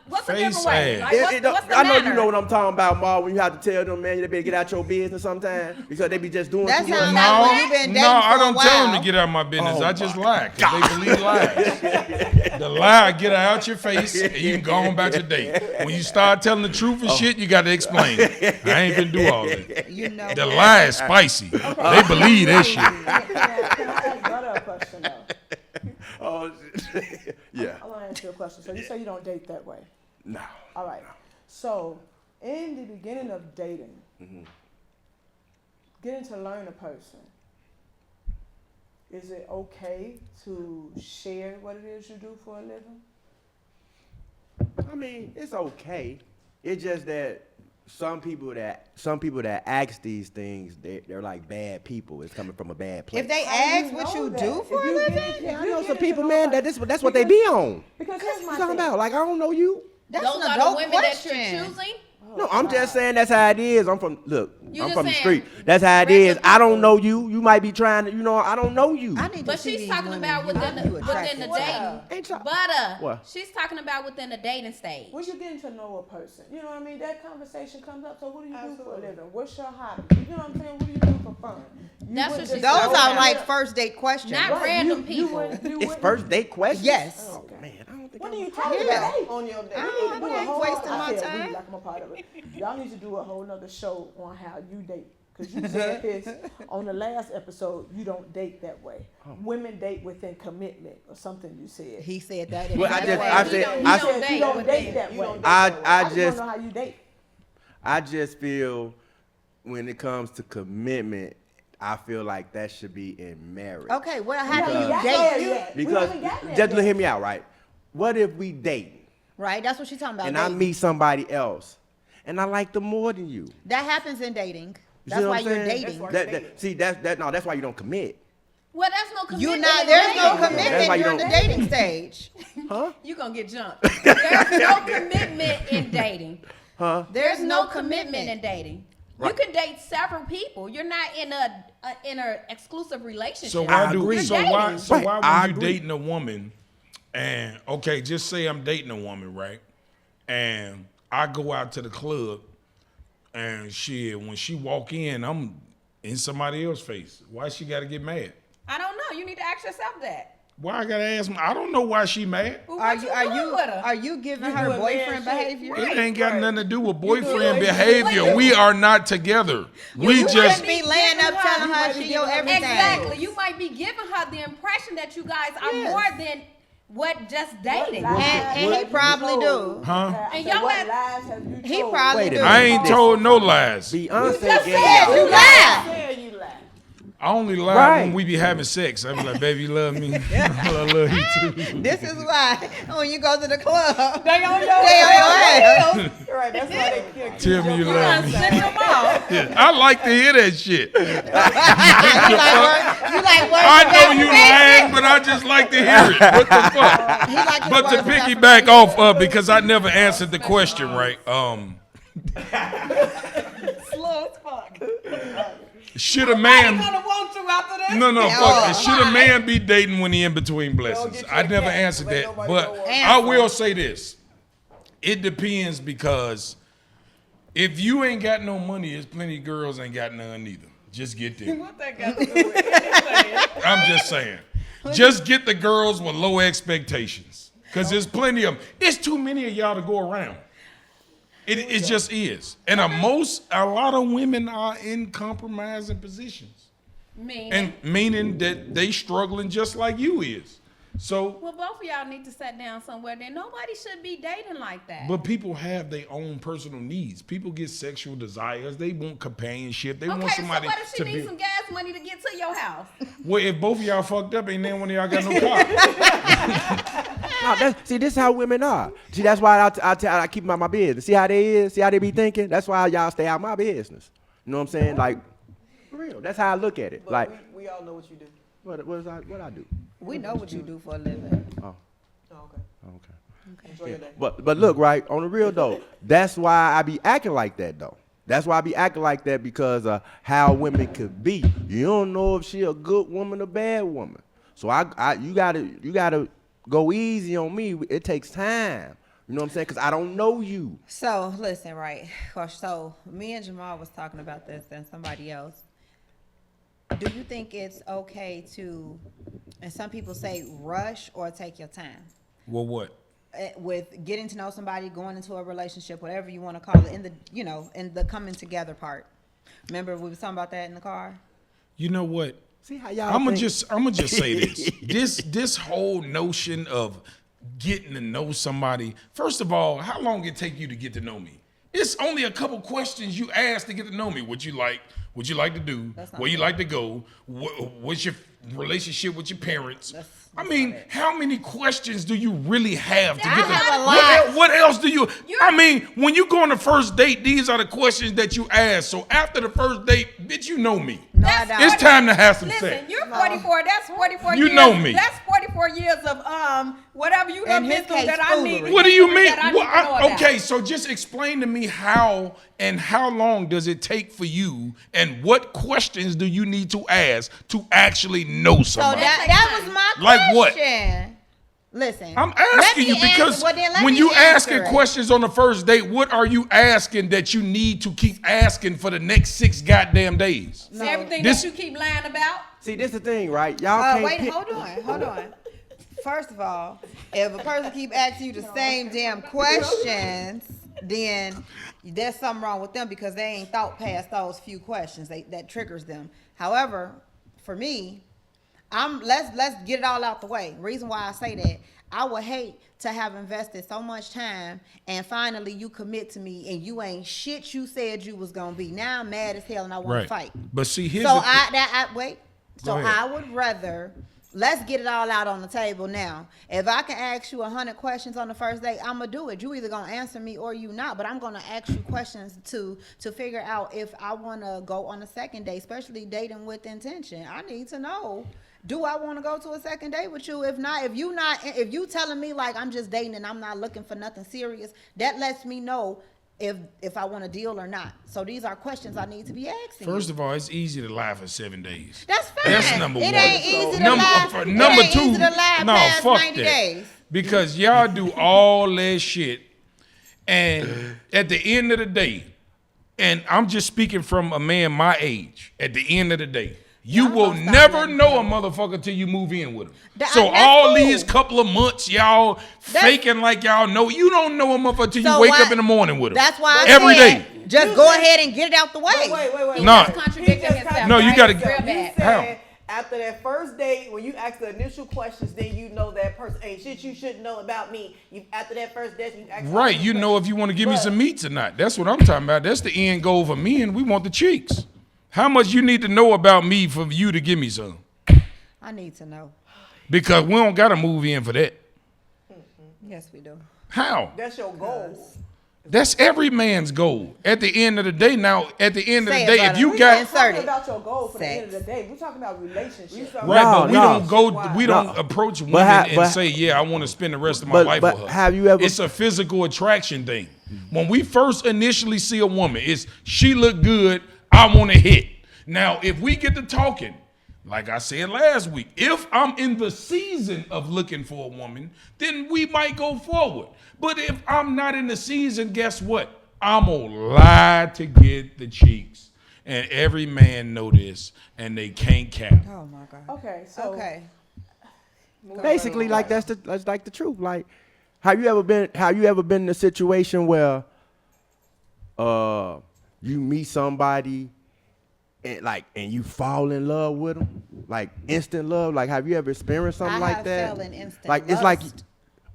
[SPEAKER 5] What's a
[SPEAKER 3] Face
[SPEAKER 5] different way?
[SPEAKER 3] ass.
[SPEAKER 5] Like, what's the
[SPEAKER 6] I know
[SPEAKER 5] manner?
[SPEAKER 6] you know what I'm talking about, Ma. When you have to tell them, man, they better get out your business sometimes because they be just doing
[SPEAKER 4] That
[SPEAKER 6] too
[SPEAKER 4] sounds
[SPEAKER 6] much.
[SPEAKER 4] like when you've been dating
[SPEAKER 3] No, I
[SPEAKER 4] for a
[SPEAKER 3] don't tell them
[SPEAKER 4] while.
[SPEAKER 3] to get out of my business.
[SPEAKER 6] Oh
[SPEAKER 3] I just lie, 'cause they believe lies. The lie get out your face, and you can go on about your day. When you start telling the truth and shit, you got to explain it. I ain't finna do all that.
[SPEAKER 4] You know.
[SPEAKER 3] The lie is spicy. They believe that shit.
[SPEAKER 7] Can I ask Butter a question though?
[SPEAKER 6] Oh, yeah.
[SPEAKER 7] I want to ask you a question. So you say you don't date that way.
[SPEAKER 6] No.
[SPEAKER 7] All right. So in the beginning of dating, getting to learn a person, is it okay to share what it is you do for a living?
[SPEAKER 6] I mean, it's okay. It's just that some people that ask these things, they're like bad people. It's coming from a bad place.
[SPEAKER 4] If they
[SPEAKER 7] How do you
[SPEAKER 4] ask what
[SPEAKER 7] know
[SPEAKER 4] you
[SPEAKER 7] that?
[SPEAKER 4] do
[SPEAKER 7] If
[SPEAKER 4] for a
[SPEAKER 7] you
[SPEAKER 4] living,
[SPEAKER 7] get-
[SPEAKER 6] yeah, I
[SPEAKER 7] if you
[SPEAKER 6] know
[SPEAKER 7] get
[SPEAKER 6] some
[SPEAKER 7] into
[SPEAKER 6] people,
[SPEAKER 7] know
[SPEAKER 6] man.
[SPEAKER 7] a-
[SPEAKER 6] That's what they be on.
[SPEAKER 7] Because
[SPEAKER 6] What
[SPEAKER 7] here's
[SPEAKER 6] you
[SPEAKER 7] my
[SPEAKER 6] talking
[SPEAKER 7] thing.
[SPEAKER 6] about? Like I don't know you.
[SPEAKER 4] that's
[SPEAKER 5] Those
[SPEAKER 4] an
[SPEAKER 5] are the
[SPEAKER 4] adult
[SPEAKER 5] women
[SPEAKER 4] question.
[SPEAKER 5] that you're choosing.
[SPEAKER 6] No, I'm just saying that's how it is. I'm from
[SPEAKER 5] You
[SPEAKER 6] I'm
[SPEAKER 5] just
[SPEAKER 6] from the
[SPEAKER 5] saying
[SPEAKER 6] street. That's how it
[SPEAKER 5] regular
[SPEAKER 6] is. I don't
[SPEAKER 5] people.
[SPEAKER 6] know you. You might be trying to, I don't know you.
[SPEAKER 4] I need to
[SPEAKER 5] But
[SPEAKER 4] see
[SPEAKER 5] she's
[SPEAKER 4] these
[SPEAKER 5] talking
[SPEAKER 4] women
[SPEAKER 5] about
[SPEAKER 4] you-
[SPEAKER 5] within
[SPEAKER 4] you
[SPEAKER 5] the
[SPEAKER 4] attracted to.
[SPEAKER 5] dating.
[SPEAKER 6] Ain't y'all-
[SPEAKER 5] Butter.
[SPEAKER 6] What?
[SPEAKER 5] She's talking about within the dating stage.
[SPEAKER 7] When you're getting to know a person, you know what I mean? That conversation comes up. So what do you do for a
[SPEAKER 8] Absolutely.
[SPEAKER 7] living? What's your hobby? You know what I'm saying? What do you do for fun? You
[SPEAKER 5] That's
[SPEAKER 7] wouldn't
[SPEAKER 5] what
[SPEAKER 7] just
[SPEAKER 5] she's
[SPEAKER 7] go
[SPEAKER 5] talking
[SPEAKER 4] Those are
[SPEAKER 5] about.
[SPEAKER 4] like first date questions.
[SPEAKER 5] Not
[SPEAKER 7] Right,
[SPEAKER 5] random
[SPEAKER 7] you
[SPEAKER 5] people.
[SPEAKER 6] It's first date questions.
[SPEAKER 4] Yes.
[SPEAKER 6] Oh man, I don't think.
[SPEAKER 7] What do
[SPEAKER 6] I'm-
[SPEAKER 7] you talk
[SPEAKER 4] Yeah.
[SPEAKER 7] about?
[SPEAKER 8] On your day.
[SPEAKER 4] I
[SPEAKER 7] Do a
[SPEAKER 4] ain't
[SPEAKER 7] whole-
[SPEAKER 4] wasting
[SPEAKER 7] I
[SPEAKER 4] my
[SPEAKER 7] feel
[SPEAKER 4] time.
[SPEAKER 7] weird, like I'm a part of it. Y'all need to do a whole nother show on how you date. Because you said this on the last episode, you don't date that way. Women date within commitment or something you said.
[SPEAKER 4] He said that.
[SPEAKER 6] Well, I
[SPEAKER 4] exact
[SPEAKER 6] just-
[SPEAKER 4] way.
[SPEAKER 6] I
[SPEAKER 5] You
[SPEAKER 6] said-
[SPEAKER 5] don't-
[SPEAKER 6] I
[SPEAKER 5] you
[SPEAKER 7] You
[SPEAKER 5] don't
[SPEAKER 7] said
[SPEAKER 5] date
[SPEAKER 7] you don't
[SPEAKER 5] with
[SPEAKER 7] date
[SPEAKER 5] them.
[SPEAKER 7] that
[SPEAKER 8] You
[SPEAKER 7] way.
[SPEAKER 8] don't date
[SPEAKER 6] I
[SPEAKER 7] I just
[SPEAKER 6] just
[SPEAKER 7] want to know how you date.
[SPEAKER 6] I just feel when it comes to commitment, I feel like that should be in marriage.
[SPEAKER 4] Okay, well, how do
[SPEAKER 7] We
[SPEAKER 4] you
[SPEAKER 7] haven't got
[SPEAKER 4] date?
[SPEAKER 7] there yet. We
[SPEAKER 6] Because
[SPEAKER 7] haven't gotten there
[SPEAKER 6] just
[SPEAKER 7] yet.
[SPEAKER 6] hear me out, right? What if we date
[SPEAKER 4] Right, that's what she's talking about.
[SPEAKER 6] and I
[SPEAKER 4] dating.
[SPEAKER 6] meet somebody else and I like them more than you?
[SPEAKER 4] That happens in dating.
[SPEAKER 6] You
[SPEAKER 4] That's
[SPEAKER 6] see what
[SPEAKER 4] why
[SPEAKER 6] I'm
[SPEAKER 4] you're
[SPEAKER 6] saying?
[SPEAKER 4] dating.
[SPEAKER 6] That's why you don't commit.
[SPEAKER 5] Well, that's no commitment.
[SPEAKER 4] You not.
[SPEAKER 5] in
[SPEAKER 4] There's
[SPEAKER 5] dating.
[SPEAKER 4] no
[SPEAKER 6] That's
[SPEAKER 4] commitment
[SPEAKER 6] why you
[SPEAKER 4] during the
[SPEAKER 6] don't-
[SPEAKER 4] dating stage.
[SPEAKER 6] Huh?
[SPEAKER 5] You gonna get jumped. There's no commitment in dating.
[SPEAKER 6] Huh?
[SPEAKER 5] There's no commitment in dating.
[SPEAKER 6] Right.
[SPEAKER 5] You can date several people. You're not in a exclusive relationship.
[SPEAKER 3] So
[SPEAKER 6] I
[SPEAKER 3] why do
[SPEAKER 6] agree.
[SPEAKER 3] so
[SPEAKER 5] You're
[SPEAKER 3] why
[SPEAKER 5] dating.
[SPEAKER 3] so
[SPEAKER 6] Right,
[SPEAKER 3] why
[SPEAKER 6] I
[SPEAKER 3] when you
[SPEAKER 6] agree.
[SPEAKER 3] dating a woman and okay, just say I'm dating a woman, right? And I go out to the club, and shit, when she walk in, I'm in somebody else's face. Why she got to get mad?
[SPEAKER 5] I don't know. You need to ask yourself that.
[SPEAKER 3] Why I gotta ask? I don't know why she mad.
[SPEAKER 5] Well,
[SPEAKER 4] Are
[SPEAKER 5] what
[SPEAKER 4] you
[SPEAKER 5] doing with her?
[SPEAKER 4] are you giving
[SPEAKER 7] You
[SPEAKER 4] her
[SPEAKER 7] doing
[SPEAKER 4] boyfriend
[SPEAKER 7] man shit.
[SPEAKER 4] behavior?
[SPEAKER 3] It ain't got nothing to do with boyfriend
[SPEAKER 7] doing-
[SPEAKER 3] behavior. We are not together. We
[SPEAKER 4] You
[SPEAKER 3] just
[SPEAKER 4] shouldn't be laying up telling her she your everything.
[SPEAKER 5] Exactly. You might be giving her the impression that you guys are
[SPEAKER 4] Yes.
[SPEAKER 5] more than what just dating.
[SPEAKER 4] And he probably do.
[SPEAKER 3] huh?
[SPEAKER 5] And
[SPEAKER 7] So
[SPEAKER 5] y'all
[SPEAKER 7] what
[SPEAKER 5] had-
[SPEAKER 7] lies have you
[SPEAKER 4] He
[SPEAKER 7] told?
[SPEAKER 4] probably
[SPEAKER 6] Wait a
[SPEAKER 4] do.
[SPEAKER 6] minute.
[SPEAKER 3] I ain't told no lies.
[SPEAKER 6] Beyonce
[SPEAKER 5] just
[SPEAKER 6] gave
[SPEAKER 5] said
[SPEAKER 6] y'all-
[SPEAKER 4] You lied.
[SPEAKER 7] Said you lied.
[SPEAKER 3] I only lie
[SPEAKER 6] Right.
[SPEAKER 3] when we be having sex. I be like, baby, you love me. I love you too.
[SPEAKER 4] This is why when you go to the club,
[SPEAKER 5] They on your
[SPEAKER 4] they on your ass.
[SPEAKER 7] Right, that's why they can't
[SPEAKER 3] Tell me you love me.
[SPEAKER 5] Send them off.
[SPEAKER 3] Yeah, I like to hear that shit.
[SPEAKER 4] You like what?
[SPEAKER 3] I know you lying, but I just like to hear it. What the fuck?
[SPEAKER 4] He like his
[SPEAKER 3] But to
[SPEAKER 4] words without
[SPEAKER 3] piggyback off because I never answered the question right.
[SPEAKER 5] Slow as fuck.
[SPEAKER 3] Should a
[SPEAKER 5] I'm
[SPEAKER 3] man?
[SPEAKER 5] gonna want you after this.
[SPEAKER 3] No, fuck
[SPEAKER 4] Oh.
[SPEAKER 3] it. Should a man be dating when he in between blessings?
[SPEAKER 7] get
[SPEAKER 3] I
[SPEAKER 7] your
[SPEAKER 3] never
[SPEAKER 7] cat.
[SPEAKER 3] answered
[SPEAKER 7] Let
[SPEAKER 3] that,
[SPEAKER 7] nobody
[SPEAKER 3] but
[SPEAKER 7] know what-
[SPEAKER 3] I will say this: it depends because if you ain't got no money, there's plenty of girls ain't got none either. Just get them.
[SPEAKER 5] What that got to do with anything?
[SPEAKER 3] I'm just saying. Just get the girls with low expectations, cause there's plenty of them. It's too many of y'all to go around. It just is, and a lot of women are in compromising positions. Meaning that they struggling just like you is. So,
[SPEAKER 5] Well, both of y'all need to sit down somewhere. Then nobody should be dating like that.
[SPEAKER 3] but people have their own personal needs. People get sexual desires. They want companionship. They want
[SPEAKER 5] Okay, so
[SPEAKER 3] somebody
[SPEAKER 5] what if she
[SPEAKER 3] to
[SPEAKER 5] needs
[SPEAKER 3] be.
[SPEAKER 5] some gas money to get to your house?
[SPEAKER 3] Well, if both of y'all fucked up, ain't then one of y'all got no car.
[SPEAKER 6] No, see, this is how women are. See, that's why I keep them out my business. See how they is? See how they be thinking? That's why y'all stay out my business. You know what I'm saying? Like, for real. That's how I look at it.
[SPEAKER 8] But
[SPEAKER 6] Like,
[SPEAKER 8] we all know what you do.
[SPEAKER 6] what I do?
[SPEAKER 4] We know what you do for a living.
[SPEAKER 6] Oh,
[SPEAKER 8] Oh, okay.
[SPEAKER 6] okay.
[SPEAKER 8] Enjoy your day.
[SPEAKER 6] But look, right, on the real though, that's why I be acting like that though. That's why I be acting like that because of how women could be. You don't know if she a good woman or bad woman. So you gotta go easy on me. It takes time. You know what I'm saying? Because I don't know you.
[SPEAKER 4] So listen, right? So me and Jamal was talking about this and somebody else. Do you think it's okay to, and some people say rush or take your time
[SPEAKER 3] Well, what?
[SPEAKER 4] with getting to know somebody, going into a relationship, whatever you want to call it, in the coming together part? Remember we was talking about that in the car?
[SPEAKER 3] You know what?
[SPEAKER 6] See how y'all
[SPEAKER 3] I'm gonna
[SPEAKER 6] think?
[SPEAKER 3] just say this. This whole notion of getting to know somebody. First of all, how long it take you to get to know me? It's only a couple questions you ask to get to know me. What you like? What you like to do?
[SPEAKER 4] That's not
[SPEAKER 3] Where you
[SPEAKER 4] fair.
[SPEAKER 3] like to go? What's your relationship with your parents?
[SPEAKER 4] That's
[SPEAKER 3] I mean,
[SPEAKER 4] not it.
[SPEAKER 3] how many questions do you really have to
[SPEAKER 4] I
[SPEAKER 3] get to
[SPEAKER 4] have a
[SPEAKER 3] what,
[SPEAKER 4] lot.
[SPEAKER 3] what else do you? I mean, when you go on the first date, these are the questions that you ask. So after the first date, bitch, you know me.
[SPEAKER 4] No, I don't.
[SPEAKER 3] It's time to have some
[SPEAKER 5] Listen,
[SPEAKER 3] sex.
[SPEAKER 5] you're 44. That's 44
[SPEAKER 3] You
[SPEAKER 5] years.
[SPEAKER 3] know me.
[SPEAKER 5] That's 44 years of whatever you done
[SPEAKER 4] In
[SPEAKER 5] been
[SPEAKER 4] his
[SPEAKER 5] through
[SPEAKER 4] case,
[SPEAKER 5] that I need.
[SPEAKER 4] foolery.
[SPEAKER 3] What do you mean?
[SPEAKER 5] That I need to know about.
[SPEAKER 3] Okay, so just explain to me how and how long does it take for you, and what questions do you need to ask to actually know
[SPEAKER 4] So
[SPEAKER 3] somebody?
[SPEAKER 4] that was my
[SPEAKER 3] Like what?
[SPEAKER 4] question. Listen,
[SPEAKER 3] I'm
[SPEAKER 4] let
[SPEAKER 3] asking
[SPEAKER 4] me
[SPEAKER 3] you
[SPEAKER 4] answer-
[SPEAKER 3] because
[SPEAKER 4] well, then let
[SPEAKER 3] when
[SPEAKER 4] me
[SPEAKER 3] you
[SPEAKER 4] answer
[SPEAKER 3] asking
[SPEAKER 4] it.
[SPEAKER 3] questions on the first date, what are you asking that you need to keep asking for the next 6 goddamn days?
[SPEAKER 5] See, everything
[SPEAKER 3] This-
[SPEAKER 5] that you keep lying about.
[SPEAKER 6] See, this the thing, right? Y'all can't
[SPEAKER 4] Wait,
[SPEAKER 6] pick.
[SPEAKER 4] hold on. First of all, if a person keep asking you the same damn questions, then there's something wrong with them because they ain't thought past those few questions. That triggers them. However, for me, let's get it all out the way. Reason why I say that, I would hate to have invested so much time and finally you commit to me and you ain't shit you said you was gonna be. Now I'm mad as hell and I want to fight.
[SPEAKER 3] But see, here's
[SPEAKER 4] So
[SPEAKER 3] the thi-
[SPEAKER 4] wait.
[SPEAKER 3] Go
[SPEAKER 4] So
[SPEAKER 3] ahead.
[SPEAKER 4] I would rather let's get it all out on the table now. If I can ask you 100 questions on the first date, I'm gonna do it. You either gonna answer me or you not. But I'm gonna ask you questions to figure out if I wanna go on a second date, especially dating with intention. I need to know. Do I want to go to a second date with you? If not, if you telling me like I'm just dating and I'm not looking for nothing serious, that lets me know if I want a deal or not. So these are questions I need to be asking.
[SPEAKER 3] First of all, it's easy to lie for 7 days.
[SPEAKER 4] That's fine.
[SPEAKER 3] That's number
[SPEAKER 4] it
[SPEAKER 3] one.
[SPEAKER 4] Ain't easy to
[SPEAKER 3] number
[SPEAKER 4] lie.
[SPEAKER 3] for
[SPEAKER 4] It
[SPEAKER 3] number
[SPEAKER 4] ain't
[SPEAKER 3] two,
[SPEAKER 4] easy to lie
[SPEAKER 3] no,
[SPEAKER 4] past
[SPEAKER 3] fuck
[SPEAKER 4] 90
[SPEAKER 3] that.
[SPEAKER 4] days.
[SPEAKER 3] Because y'all do all that shit, And at the end of the day, and I'm just speaking from a man my age, at the end of the day, you
[SPEAKER 4] Y'all
[SPEAKER 3] will
[SPEAKER 4] gonna stop
[SPEAKER 3] never
[SPEAKER 4] letting
[SPEAKER 3] know a
[SPEAKER 4] people-
[SPEAKER 3] motherfucker till you move in with him.
[SPEAKER 4] That-
[SPEAKER 3] So
[SPEAKER 4] that's
[SPEAKER 3] all
[SPEAKER 4] cool.
[SPEAKER 3] these couple of months, y'all faking like y'all know, you don't know a motherfucker till you
[SPEAKER 4] So
[SPEAKER 3] wake
[SPEAKER 4] why-
[SPEAKER 3] up in the morning with him.
[SPEAKER 4] That's why I
[SPEAKER 3] every
[SPEAKER 4] said,
[SPEAKER 3] day.
[SPEAKER 4] just go ahead and get it out the way.
[SPEAKER 8] Wait.
[SPEAKER 5] He
[SPEAKER 3] Nah.
[SPEAKER 5] just contradicting himself.
[SPEAKER 3] No, you
[SPEAKER 5] right?
[SPEAKER 3] gotta-
[SPEAKER 5] Real
[SPEAKER 8] You
[SPEAKER 5] bad.
[SPEAKER 8] said
[SPEAKER 3] How?
[SPEAKER 8] after that first date, when you ask the initial questions, then you know that person ain't shit you shouldn't know about me. You after that first date, you ask all
[SPEAKER 3] Right,
[SPEAKER 8] these
[SPEAKER 3] you know if you want to give me
[SPEAKER 8] But-
[SPEAKER 3] some meats or not. That's what I'm talking about. That's the end goal for me, and we want the cheeks. How much you need to know about me for you to give me some?
[SPEAKER 4] I need to know.
[SPEAKER 3] Because we don't got to move in for that.
[SPEAKER 4] Yes, we do.
[SPEAKER 3] How?
[SPEAKER 8] That's your goal.
[SPEAKER 3] That's every man's goal. At the end of the day, now, at the end of
[SPEAKER 4] Say
[SPEAKER 3] the
[SPEAKER 4] it,
[SPEAKER 3] day, if
[SPEAKER 4] brother.
[SPEAKER 3] you
[SPEAKER 4] We
[SPEAKER 3] got...
[SPEAKER 4] Insert
[SPEAKER 7] Talking
[SPEAKER 4] it.
[SPEAKER 7] about your goal for the
[SPEAKER 4] Sex.
[SPEAKER 7] end of the day. We're talking about relationships.
[SPEAKER 3] Right,
[SPEAKER 6] No,
[SPEAKER 3] but we
[SPEAKER 6] no.
[SPEAKER 3] don't go. We don't approach women and say, "Yeah, I want to spend the rest of my life
[SPEAKER 6] but
[SPEAKER 3] with her."
[SPEAKER 6] have you ever-
[SPEAKER 3] It's a physical attraction thing. When we first initially see a woman, it's she look good. I want to hit. Now, if we get to talking, like I said last week, if I'm in the season of looking for a woman, then we might go forward. But if I'm not in the season, guess what? I'm gonna lie to get the cheeks, and every man know this, and they can't cap.
[SPEAKER 4] Oh my God.
[SPEAKER 7] Okay, so
[SPEAKER 4] Okay.
[SPEAKER 6] Basically, like that's like the truth. Like, have you ever been in a situation where you meet somebody and you fall in love with them, like instant love? Like, have you ever experienced something
[SPEAKER 4] I
[SPEAKER 6] like
[SPEAKER 4] have
[SPEAKER 6] that?
[SPEAKER 4] fell in instant
[SPEAKER 6] Like, it's like,
[SPEAKER 4] lust.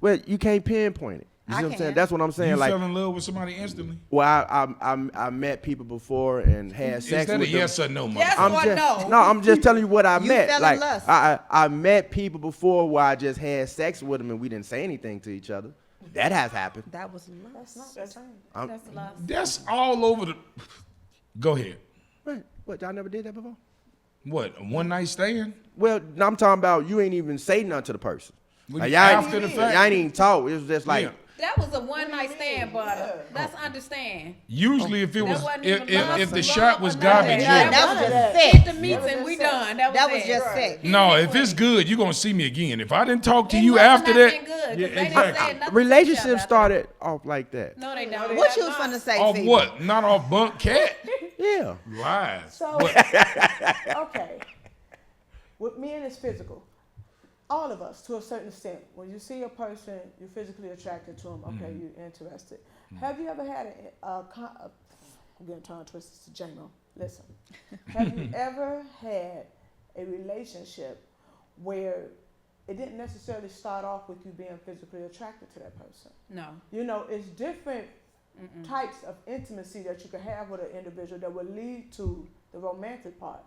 [SPEAKER 6] well, you can't pinpoint it. You
[SPEAKER 4] I
[SPEAKER 6] see what I'm saying?
[SPEAKER 4] can.
[SPEAKER 6] That's what I'm saying.
[SPEAKER 3] You
[SPEAKER 6] Like,
[SPEAKER 3] fell in love with somebody instantly?
[SPEAKER 6] well, I met people before and had
[SPEAKER 3] Is
[SPEAKER 6] sex
[SPEAKER 3] that a
[SPEAKER 6] with them.
[SPEAKER 3] yes or no,
[SPEAKER 5] Yes.
[SPEAKER 3] motherfucker?
[SPEAKER 6] I'm
[SPEAKER 5] or
[SPEAKER 6] just,
[SPEAKER 5] no?
[SPEAKER 6] I'm just telling you what I
[SPEAKER 4] You
[SPEAKER 6] met.
[SPEAKER 4] fell in
[SPEAKER 6] Like,
[SPEAKER 4] lust.
[SPEAKER 6] I met people before where I just had sex with them and we didn't say anything to each other. That has happened.
[SPEAKER 4] That was lust.
[SPEAKER 5] That's lust.
[SPEAKER 3] That's all over the. Go ahead.
[SPEAKER 6] What, y'all never did that before?
[SPEAKER 3] What, a one night stand?
[SPEAKER 6] Well, no, I'm talking about you ain't even say nothing to the person.
[SPEAKER 3] When
[SPEAKER 6] Like,
[SPEAKER 3] you-
[SPEAKER 6] y'all,
[SPEAKER 3] after the fact?
[SPEAKER 6] y'all ain't even talk. It was just like,
[SPEAKER 3] Yeah.
[SPEAKER 5] That was a one night stand, butter. Let's understand.
[SPEAKER 3] Usually, if it was,
[SPEAKER 5] wasn't
[SPEAKER 3] if,
[SPEAKER 5] even love,
[SPEAKER 3] if the
[SPEAKER 5] love,
[SPEAKER 3] shot was
[SPEAKER 5] or none of
[SPEAKER 3] garbage,
[SPEAKER 5] that.
[SPEAKER 3] yeah.
[SPEAKER 4] That was just
[SPEAKER 5] Hit
[SPEAKER 4] sick.
[SPEAKER 5] the meats and we done. That was
[SPEAKER 4] just
[SPEAKER 5] it.
[SPEAKER 4] sick.
[SPEAKER 3] No, if it's good, you're gonna see me again. If I didn't talk to
[SPEAKER 5] It
[SPEAKER 3] you
[SPEAKER 5] must have
[SPEAKER 3] after
[SPEAKER 5] not
[SPEAKER 3] that,
[SPEAKER 5] been good, 'cause
[SPEAKER 3] yeah,
[SPEAKER 5] they didn't
[SPEAKER 3] exactly.
[SPEAKER 5] say nothing to each
[SPEAKER 6] relationships
[SPEAKER 5] other.
[SPEAKER 6] started off like that.
[SPEAKER 5] No, they don't.
[SPEAKER 4] What you was finna say,
[SPEAKER 3] Off
[SPEAKER 4] Phoebe?
[SPEAKER 3] what? Not off bunk cat.
[SPEAKER 6] Yeah.
[SPEAKER 3] Lies.
[SPEAKER 7] So, okay. With men, it's physical. All of us, to a certain extent. When you see a person, you're physically attracted to them. Okay, you're interested. Have you ever had I'm getting tongue twisted to J-Mo. Listen. Have you ever had a relationship where it didn't necessarily start off with you being physically attracted to that person?
[SPEAKER 5] No.
[SPEAKER 7] You know, it's different types of intimacy that you can have with an individual that will lead to the romantic part.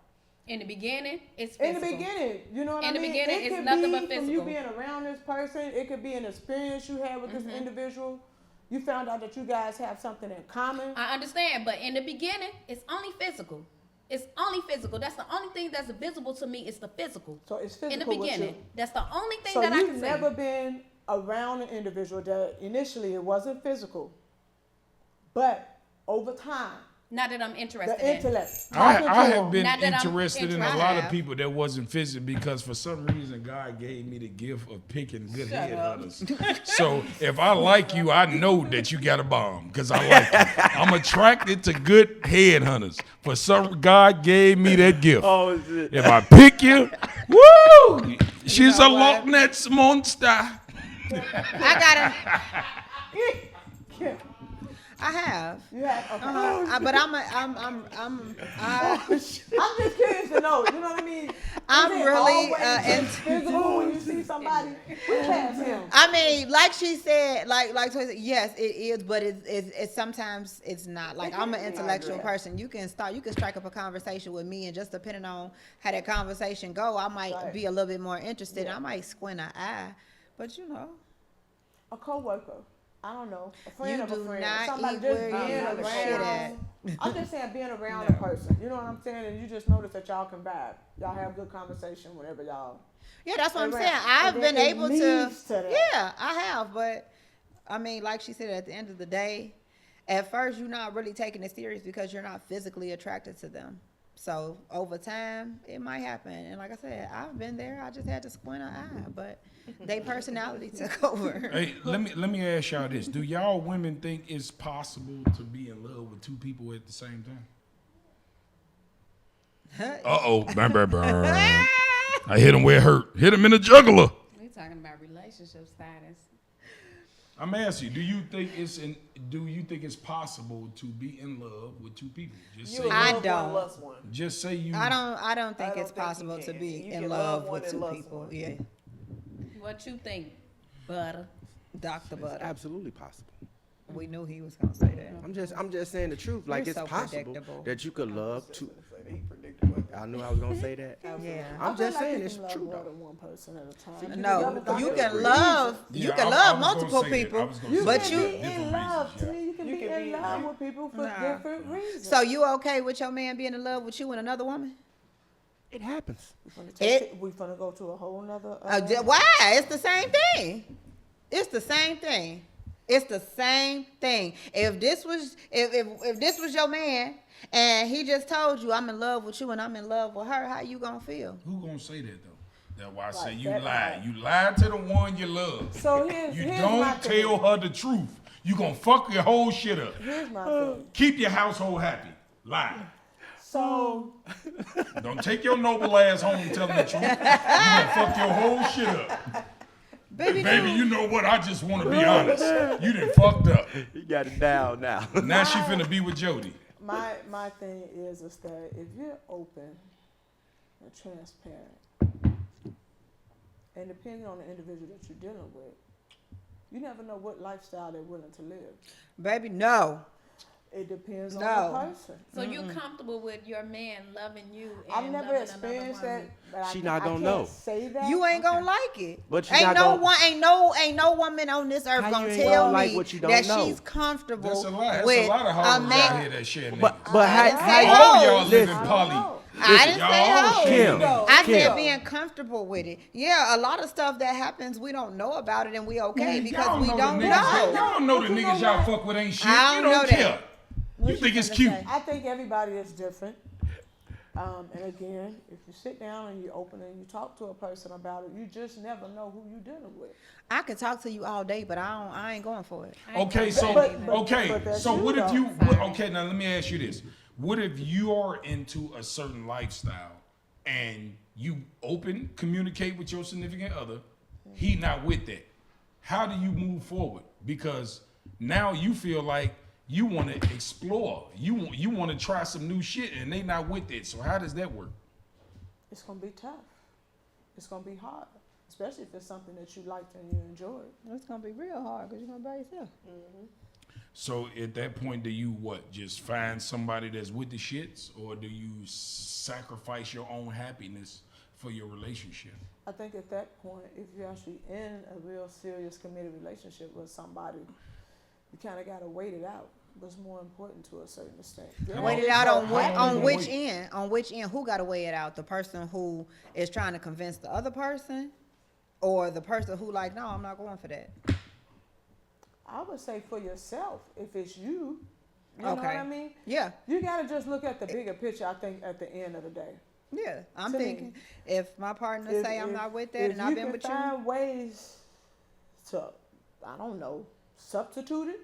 [SPEAKER 5] In the beginning, it's
[SPEAKER 7] In
[SPEAKER 5] physical.
[SPEAKER 7] the beginning, you know what I
[SPEAKER 5] In the
[SPEAKER 7] mean?
[SPEAKER 5] beginning,
[SPEAKER 7] it
[SPEAKER 5] it's
[SPEAKER 7] could
[SPEAKER 5] nothing
[SPEAKER 7] be
[SPEAKER 5] but
[SPEAKER 7] from
[SPEAKER 5] physical.
[SPEAKER 7] you being around this person. It could be an experience you had with this individual. You found out that you guys have something in common.
[SPEAKER 5] I understand, but in the beginning, it's only physical. It's only physical. That's the only thing that's visible to me is the physical.
[SPEAKER 7] So it's
[SPEAKER 5] In the
[SPEAKER 7] physical with
[SPEAKER 5] beginning,
[SPEAKER 7] you.
[SPEAKER 5] that's the only thing
[SPEAKER 7] So
[SPEAKER 5] that I
[SPEAKER 7] you've
[SPEAKER 5] can
[SPEAKER 7] never
[SPEAKER 5] say.
[SPEAKER 7] been around an individual that initially it wasn't physical, but over time,
[SPEAKER 5] Not that I'm interested
[SPEAKER 7] the
[SPEAKER 5] in.
[SPEAKER 7] intellect.
[SPEAKER 3] I
[SPEAKER 7] talking to
[SPEAKER 3] have
[SPEAKER 7] them.
[SPEAKER 3] been
[SPEAKER 5] Not that I'm
[SPEAKER 3] interested in a
[SPEAKER 5] interested.
[SPEAKER 3] lot
[SPEAKER 4] I
[SPEAKER 3] of
[SPEAKER 4] have.
[SPEAKER 3] people that wasn't physical because for some reason God gave me the gift of picking good head hunters. So if I like you, I know that you got a bomb because I like you. I'm attracted to good head hunters. For some, God gave me that gift.
[SPEAKER 6] Oh, shit.
[SPEAKER 3] If I pick you, woo! She's
[SPEAKER 4] know
[SPEAKER 3] a
[SPEAKER 4] what?
[SPEAKER 3] Loch Ness monster.
[SPEAKER 4] I have.
[SPEAKER 7] You have, okay.
[SPEAKER 4] But
[SPEAKER 7] I'm just curious to know. You know what I mean?
[SPEAKER 4] I'm
[SPEAKER 7] Is it
[SPEAKER 4] really,
[SPEAKER 7] always just physical when you see somebody. We pass him.
[SPEAKER 4] I mean, like she said, like Toy said, yes, it is, but it's sometimes it's not. Like I'm an intellectual person. You can strike up a conversation with me, and just depending on how that conversation go, I might
[SPEAKER 7] Right.
[SPEAKER 4] be a little bit more interested. I might squint an eye, but you know,
[SPEAKER 7] A coworker. I don't know. A friend
[SPEAKER 4] You
[SPEAKER 7] of a
[SPEAKER 4] do
[SPEAKER 7] friend.
[SPEAKER 4] not
[SPEAKER 7] Somebody
[SPEAKER 4] eat
[SPEAKER 7] just
[SPEAKER 4] where you
[SPEAKER 7] being
[SPEAKER 4] have a shit
[SPEAKER 7] around. I'm just saying being around a person. You know what I'm saying? And you just notice that y'all can vibe. Y'all have good conversation whenever y'all.
[SPEAKER 4] yeah, that's what I'm
[SPEAKER 7] Around.
[SPEAKER 4] saying. I've
[SPEAKER 7] And then
[SPEAKER 4] been
[SPEAKER 7] it
[SPEAKER 4] able
[SPEAKER 7] leads to that.
[SPEAKER 4] yeah, I have, but I mean, like she said, at the end of the day, at first you're not really taking it serious because you're not physically attracted to them. So over time, it might happen. And like I said, I've been there. I just had to squint an eye, but their personality took over.
[SPEAKER 3] Hey, let me ask y'all this: do y'all women think it's possible to be in love with two people at the same time? I hit him where it hurt. Hit him in the jugular.
[SPEAKER 5] We talking about relationship status.
[SPEAKER 3] I'm asking you: do you think it's possible to be in love with two people? Just say
[SPEAKER 4] I
[SPEAKER 8] love
[SPEAKER 4] don't.
[SPEAKER 8] One, lust one.
[SPEAKER 3] Just say you.
[SPEAKER 4] I don't think
[SPEAKER 8] I don't
[SPEAKER 4] it's
[SPEAKER 8] think you
[SPEAKER 4] possible to
[SPEAKER 8] can.
[SPEAKER 4] be
[SPEAKER 8] You
[SPEAKER 4] in
[SPEAKER 8] can
[SPEAKER 4] love
[SPEAKER 8] love one
[SPEAKER 4] with
[SPEAKER 8] and
[SPEAKER 4] two
[SPEAKER 8] lust
[SPEAKER 4] people.
[SPEAKER 8] one.
[SPEAKER 4] Yeah,
[SPEAKER 5] What you think, Butter?
[SPEAKER 4] Dr.
[SPEAKER 6] It's
[SPEAKER 4] Butter.
[SPEAKER 6] absolutely possible.
[SPEAKER 4] We knew he was gonna say that.
[SPEAKER 6] I'm just saying the truth. Like,
[SPEAKER 4] You're
[SPEAKER 6] it's
[SPEAKER 4] so
[SPEAKER 6] possible
[SPEAKER 4] predictable.
[SPEAKER 6] that you could love two.
[SPEAKER 8] He predictable.
[SPEAKER 6] I knew I was gonna say that.
[SPEAKER 4] Yeah.
[SPEAKER 6] I'm just saying
[SPEAKER 7] you
[SPEAKER 6] it's
[SPEAKER 7] can love
[SPEAKER 6] true
[SPEAKER 7] more
[SPEAKER 6] though.
[SPEAKER 7] than one person at a time.
[SPEAKER 4] No, you can
[SPEAKER 6] agree.
[SPEAKER 4] love
[SPEAKER 3] Yeah,
[SPEAKER 4] you can
[SPEAKER 3] I
[SPEAKER 4] love
[SPEAKER 3] was gonna
[SPEAKER 4] multiple
[SPEAKER 3] say that. I
[SPEAKER 4] people,
[SPEAKER 3] was gonna
[SPEAKER 7] You
[SPEAKER 3] say
[SPEAKER 4] but
[SPEAKER 3] that.
[SPEAKER 7] can
[SPEAKER 4] you
[SPEAKER 7] be
[SPEAKER 3] Different
[SPEAKER 7] in love.
[SPEAKER 3] reasons, yeah.
[SPEAKER 7] You can
[SPEAKER 8] You
[SPEAKER 7] be
[SPEAKER 8] can
[SPEAKER 7] in
[SPEAKER 8] be
[SPEAKER 7] love
[SPEAKER 8] in-
[SPEAKER 7] with people for
[SPEAKER 4] Nah.
[SPEAKER 7] different reasons.
[SPEAKER 4] so you okay with your man being in love with you and another woman?
[SPEAKER 6] It happens.
[SPEAKER 7] We're gonna go to a whole nother.
[SPEAKER 4] Why? It's the same thing. It's the same thing. It's the same thing. If this was your man and he just told you I'm in love with you and I'm in love with her, how you gonna feel?
[SPEAKER 3] Who gonna say that though? That's why I say
[SPEAKER 7] Right,
[SPEAKER 3] you
[SPEAKER 7] that
[SPEAKER 3] lied.
[SPEAKER 7] part.
[SPEAKER 3] You lied to the one you love.
[SPEAKER 7] So here's
[SPEAKER 3] You
[SPEAKER 7] my
[SPEAKER 3] don't
[SPEAKER 7] thing.
[SPEAKER 3] tell her the truth. You gonna fuck your whole shit up.
[SPEAKER 7] Here's my thing.
[SPEAKER 3] Keep your household happy. Lie.
[SPEAKER 7] So
[SPEAKER 3] Don't take your noble ass home telling the truth. You gonna fuck your whole shit up. Baby, you know what? I just want to be honest. You done fucked up.
[SPEAKER 6] You got it down now.
[SPEAKER 3] Now she finna be with Jody.
[SPEAKER 7] my thing is that if you're open and transparent, and depending on the individual that you're dealing with, you never know what lifestyle they're willing to live.
[SPEAKER 4] Baby, no.
[SPEAKER 7] It depends on
[SPEAKER 4] No.
[SPEAKER 7] the person.
[SPEAKER 5] So you comfortable with your man loving you and
[SPEAKER 7] I've never
[SPEAKER 5] loving
[SPEAKER 7] experienced
[SPEAKER 5] another
[SPEAKER 7] that.
[SPEAKER 5] woman?
[SPEAKER 7] But
[SPEAKER 6] She
[SPEAKER 7] I
[SPEAKER 6] not gonna
[SPEAKER 7] can't
[SPEAKER 6] know.
[SPEAKER 7] Say that.
[SPEAKER 4] You ain't gonna like it.
[SPEAKER 6] But she
[SPEAKER 4] ain't
[SPEAKER 6] not
[SPEAKER 4] no
[SPEAKER 6] gonna-
[SPEAKER 4] one, ain't no woman on this earth
[SPEAKER 6] How
[SPEAKER 4] gonna
[SPEAKER 6] you ain't
[SPEAKER 4] tell
[SPEAKER 6] gonna like
[SPEAKER 4] me
[SPEAKER 6] what you don't
[SPEAKER 4] that
[SPEAKER 6] know?
[SPEAKER 4] she's comfortable
[SPEAKER 3] That's a lie. That's
[SPEAKER 4] with
[SPEAKER 3] a lot of
[SPEAKER 4] a
[SPEAKER 3] hoes out
[SPEAKER 4] man.
[SPEAKER 3] here that share
[SPEAKER 6] But
[SPEAKER 3] niggas.
[SPEAKER 6] how,
[SPEAKER 4] didn't say
[SPEAKER 6] how
[SPEAKER 3] All
[SPEAKER 4] hoes.
[SPEAKER 3] y'all live in
[SPEAKER 6] Listen.
[SPEAKER 3] poly.
[SPEAKER 4] I didn't
[SPEAKER 3] Y'all
[SPEAKER 4] say
[SPEAKER 3] all
[SPEAKER 4] hoes.
[SPEAKER 3] share
[SPEAKER 6] Kim.
[SPEAKER 3] niggas.
[SPEAKER 4] I
[SPEAKER 6] Kim.
[SPEAKER 4] said being comfortable with it. Yeah, a lot of stuff that happens, we don't know about it, and we okay because
[SPEAKER 3] Y'all
[SPEAKER 4] we
[SPEAKER 3] know
[SPEAKER 4] don't
[SPEAKER 3] the niggas,
[SPEAKER 4] know.
[SPEAKER 3] Y'all know the
[SPEAKER 7] But you
[SPEAKER 3] niggas
[SPEAKER 7] know
[SPEAKER 3] y'all
[SPEAKER 7] what?
[SPEAKER 3] fuck with ain't shit.
[SPEAKER 4] I
[SPEAKER 3] You
[SPEAKER 4] don't
[SPEAKER 3] don't
[SPEAKER 4] know
[SPEAKER 3] care.
[SPEAKER 4] that.
[SPEAKER 3] You think it's cute.
[SPEAKER 7] I think everybody is different. And again, if you sit down and you open and you talk to a person about it, you just never know who you're dealing with.
[SPEAKER 4] I could talk to you all day, but I ain't going for it.
[SPEAKER 5] I ain't
[SPEAKER 3] Okay,
[SPEAKER 5] gonna
[SPEAKER 3] so
[SPEAKER 5] say
[SPEAKER 7] But-
[SPEAKER 5] either.
[SPEAKER 7] but that's
[SPEAKER 3] so
[SPEAKER 7] you,
[SPEAKER 3] what if
[SPEAKER 7] though.
[SPEAKER 3] you? Okay, now let me ask you this: what if you are into a certain lifestyle and you open communicate with your significant other? He not with that. How do you move forward? Because now you feel like you want to explore. You want to try some new shit, and they not with it. So how does that work?
[SPEAKER 7] It's gonna be tough. It's gonna be hard, especially if it's something that you liked and you enjoyed.
[SPEAKER 4] It's gonna be real hard because you're gonna by yourself.
[SPEAKER 3] So at that point, do you what? Just find somebody that's with the shits, or do you sacrifice your own happiness for your relationship?
[SPEAKER 7] I think at that point, if you're actually in a real serious committed relationship with somebody, you kind of gotta wait it out. What's more important to a certain extent.
[SPEAKER 4] Wait it out on
[SPEAKER 3] How
[SPEAKER 4] what?
[SPEAKER 3] long
[SPEAKER 4] On
[SPEAKER 3] you
[SPEAKER 4] which
[SPEAKER 3] wait?
[SPEAKER 4] end? On which end? Who got to weigh it out? The person who is trying to convince the other person, or the person who like, no, I'm not going for that.
[SPEAKER 7] I would say for yourself, if it's you, you know what
[SPEAKER 4] Okay.
[SPEAKER 7] I mean?
[SPEAKER 4] Yeah,
[SPEAKER 7] You gotta just look at the bigger picture. I think at the end of the day.
[SPEAKER 4] yeah. I'm
[SPEAKER 7] To me.
[SPEAKER 4] thinking if my partner
[SPEAKER 7] If-
[SPEAKER 4] say I'm
[SPEAKER 7] if-
[SPEAKER 4] not with that,
[SPEAKER 7] if
[SPEAKER 4] and I've been
[SPEAKER 7] can
[SPEAKER 4] with you,
[SPEAKER 7] find ways to, I don't know, substitute it,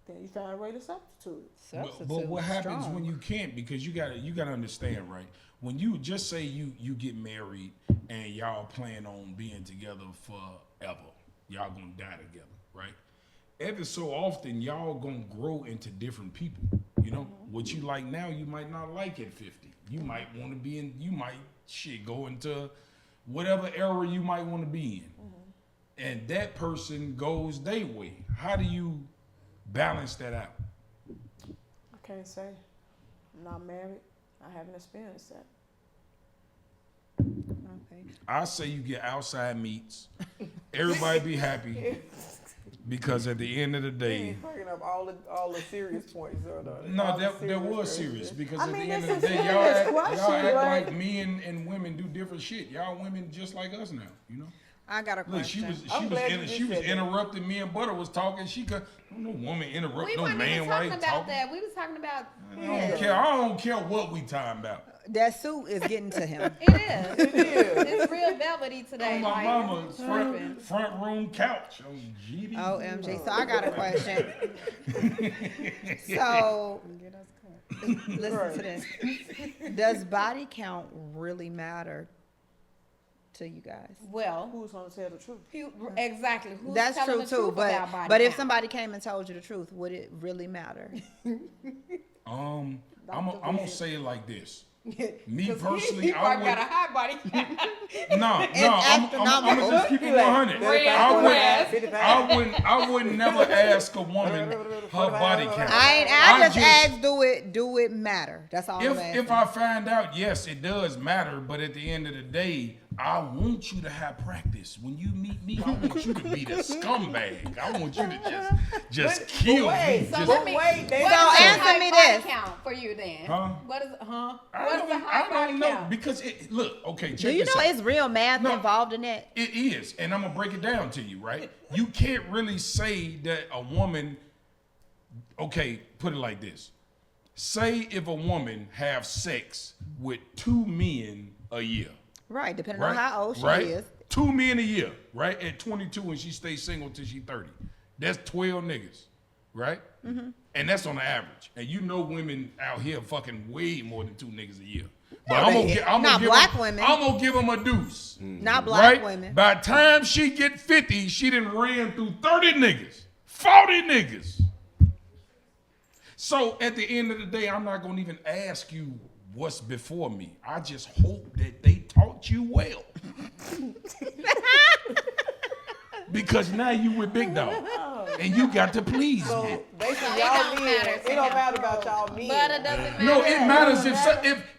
[SPEAKER 7] then you find a way to substitute it.
[SPEAKER 3] But what happens when you can't? Because you gotta understand, right? When you just say you get married and y'all plan on being together forever, y'all gonna die together, right? Every so often, y'all gonna grow into different people. You know, what you like now, you might not like at 50. You might want to be in. You might go into whatever era you might want to be in, and that person goes their way. How do you balance that out?
[SPEAKER 7] I can't say. I'm not married. I haven't experienced that.
[SPEAKER 4] okay.
[SPEAKER 3] I say you get outside meets. Everybody be happy because at the end of the day,
[SPEAKER 8] He's bringing up all the serious points.
[SPEAKER 3] no, that was serious because
[SPEAKER 7] I
[SPEAKER 3] at
[SPEAKER 7] mean,
[SPEAKER 3] the end
[SPEAKER 7] this
[SPEAKER 3] of the
[SPEAKER 7] is
[SPEAKER 3] day,
[SPEAKER 7] serious
[SPEAKER 3] y'all act
[SPEAKER 7] question,
[SPEAKER 3] like
[SPEAKER 7] right?
[SPEAKER 3] men and women do different shit. Y'all women just like us now, you know.
[SPEAKER 9] I got a
[SPEAKER 3] Look, she
[SPEAKER 9] question.
[SPEAKER 3] was
[SPEAKER 8] I'm glad you just
[SPEAKER 3] she was
[SPEAKER 8] said that.
[SPEAKER 3] interrupting me and Butter was talking. She could no woman interrupt
[SPEAKER 5] We
[SPEAKER 3] no
[SPEAKER 5] weren't
[SPEAKER 3] man
[SPEAKER 5] even
[SPEAKER 3] while
[SPEAKER 5] talking
[SPEAKER 3] he
[SPEAKER 5] about
[SPEAKER 3] talking.
[SPEAKER 5] that. We was talking about.
[SPEAKER 3] I don't care. I don't care what we talking about.
[SPEAKER 4] That suit is getting to him.
[SPEAKER 5] It is. It's real velvety today.
[SPEAKER 3] On my
[SPEAKER 5] like,
[SPEAKER 3] mama
[SPEAKER 5] dripping.
[SPEAKER 3] front room couch. On GB.
[SPEAKER 4] OMG. So I got a question. So listen to this. Does body count really matter to you guys?
[SPEAKER 5] Well,
[SPEAKER 7] Who's gonna tell the truth?
[SPEAKER 5] exactly. Who's
[SPEAKER 4] That's
[SPEAKER 5] telling
[SPEAKER 4] true
[SPEAKER 5] the
[SPEAKER 4] too.
[SPEAKER 5] truth about body
[SPEAKER 4] But if
[SPEAKER 5] count?
[SPEAKER 4] somebody came and told you the truth, would it really matter?
[SPEAKER 3] I'm gonna say it like this. Me
[SPEAKER 5] 'Cause
[SPEAKER 3] personally,
[SPEAKER 5] he
[SPEAKER 3] I
[SPEAKER 5] probably
[SPEAKER 3] would.
[SPEAKER 5] got a high body count.
[SPEAKER 3] No, I'm gonna just keep it 100. I wouldn't never ask a woman her body count.
[SPEAKER 4] I just asked, do it matter? That's all I'm asking.
[SPEAKER 3] If I find out, yes, it does matter. But at the end of the day, I want you to have practice. When you meet me, I want you to be the scumbag. I want you to just kill me.
[SPEAKER 5] So
[SPEAKER 3] Just-
[SPEAKER 5] let me.
[SPEAKER 8] wait, they
[SPEAKER 5] what
[SPEAKER 8] don't
[SPEAKER 5] is a
[SPEAKER 4] answer
[SPEAKER 5] high
[SPEAKER 4] me
[SPEAKER 5] body
[SPEAKER 4] this.
[SPEAKER 5] count for you then?
[SPEAKER 3] Huh?
[SPEAKER 5] What is
[SPEAKER 3] I
[SPEAKER 5] What's the high body
[SPEAKER 3] don't know
[SPEAKER 5] count?
[SPEAKER 3] because look, okay, check
[SPEAKER 4] Do you
[SPEAKER 3] this
[SPEAKER 4] know
[SPEAKER 3] out.
[SPEAKER 4] it's real math
[SPEAKER 3] No.
[SPEAKER 4] involved in that?
[SPEAKER 3] It is, and I'm gonna break it down to you, right? You can't really say that a woman. Okay, put it like this: say if a woman have sex with 2 men a year,
[SPEAKER 4] Right, depending
[SPEAKER 3] right?
[SPEAKER 4] on how old she
[SPEAKER 3] right?
[SPEAKER 4] is.
[SPEAKER 3] 2 men a year, right? At 22, and she stays single till she 30. That's 12 niggas, right?
[SPEAKER 4] Mm-hmm.
[SPEAKER 3] And that's on the average. And you know women out here fucking way more than 2 niggas a year. But I'm
[SPEAKER 4] Not
[SPEAKER 3] gonna
[SPEAKER 4] black women.
[SPEAKER 3] I'm gonna give them a deuce.
[SPEAKER 4] Not black
[SPEAKER 3] Right?
[SPEAKER 4] women.
[SPEAKER 3] By the time she get 50, she done ran through 30 niggas, 40 niggas. So at the end of the day, I'm not gonna even ask you what's before me. I just hope that they taught you well. Because now you with Big Dog. And you got to please me.
[SPEAKER 8] So basically,
[SPEAKER 5] it
[SPEAKER 8] y'all
[SPEAKER 5] don't
[SPEAKER 8] men,
[SPEAKER 5] matter
[SPEAKER 8] it
[SPEAKER 5] to
[SPEAKER 8] don't
[SPEAKER 5] him.
[SPEAKER 8] matter about y'all men.
[SPEAKER 5] But it doesn't matter.
[SPEAKER 3] No, it matters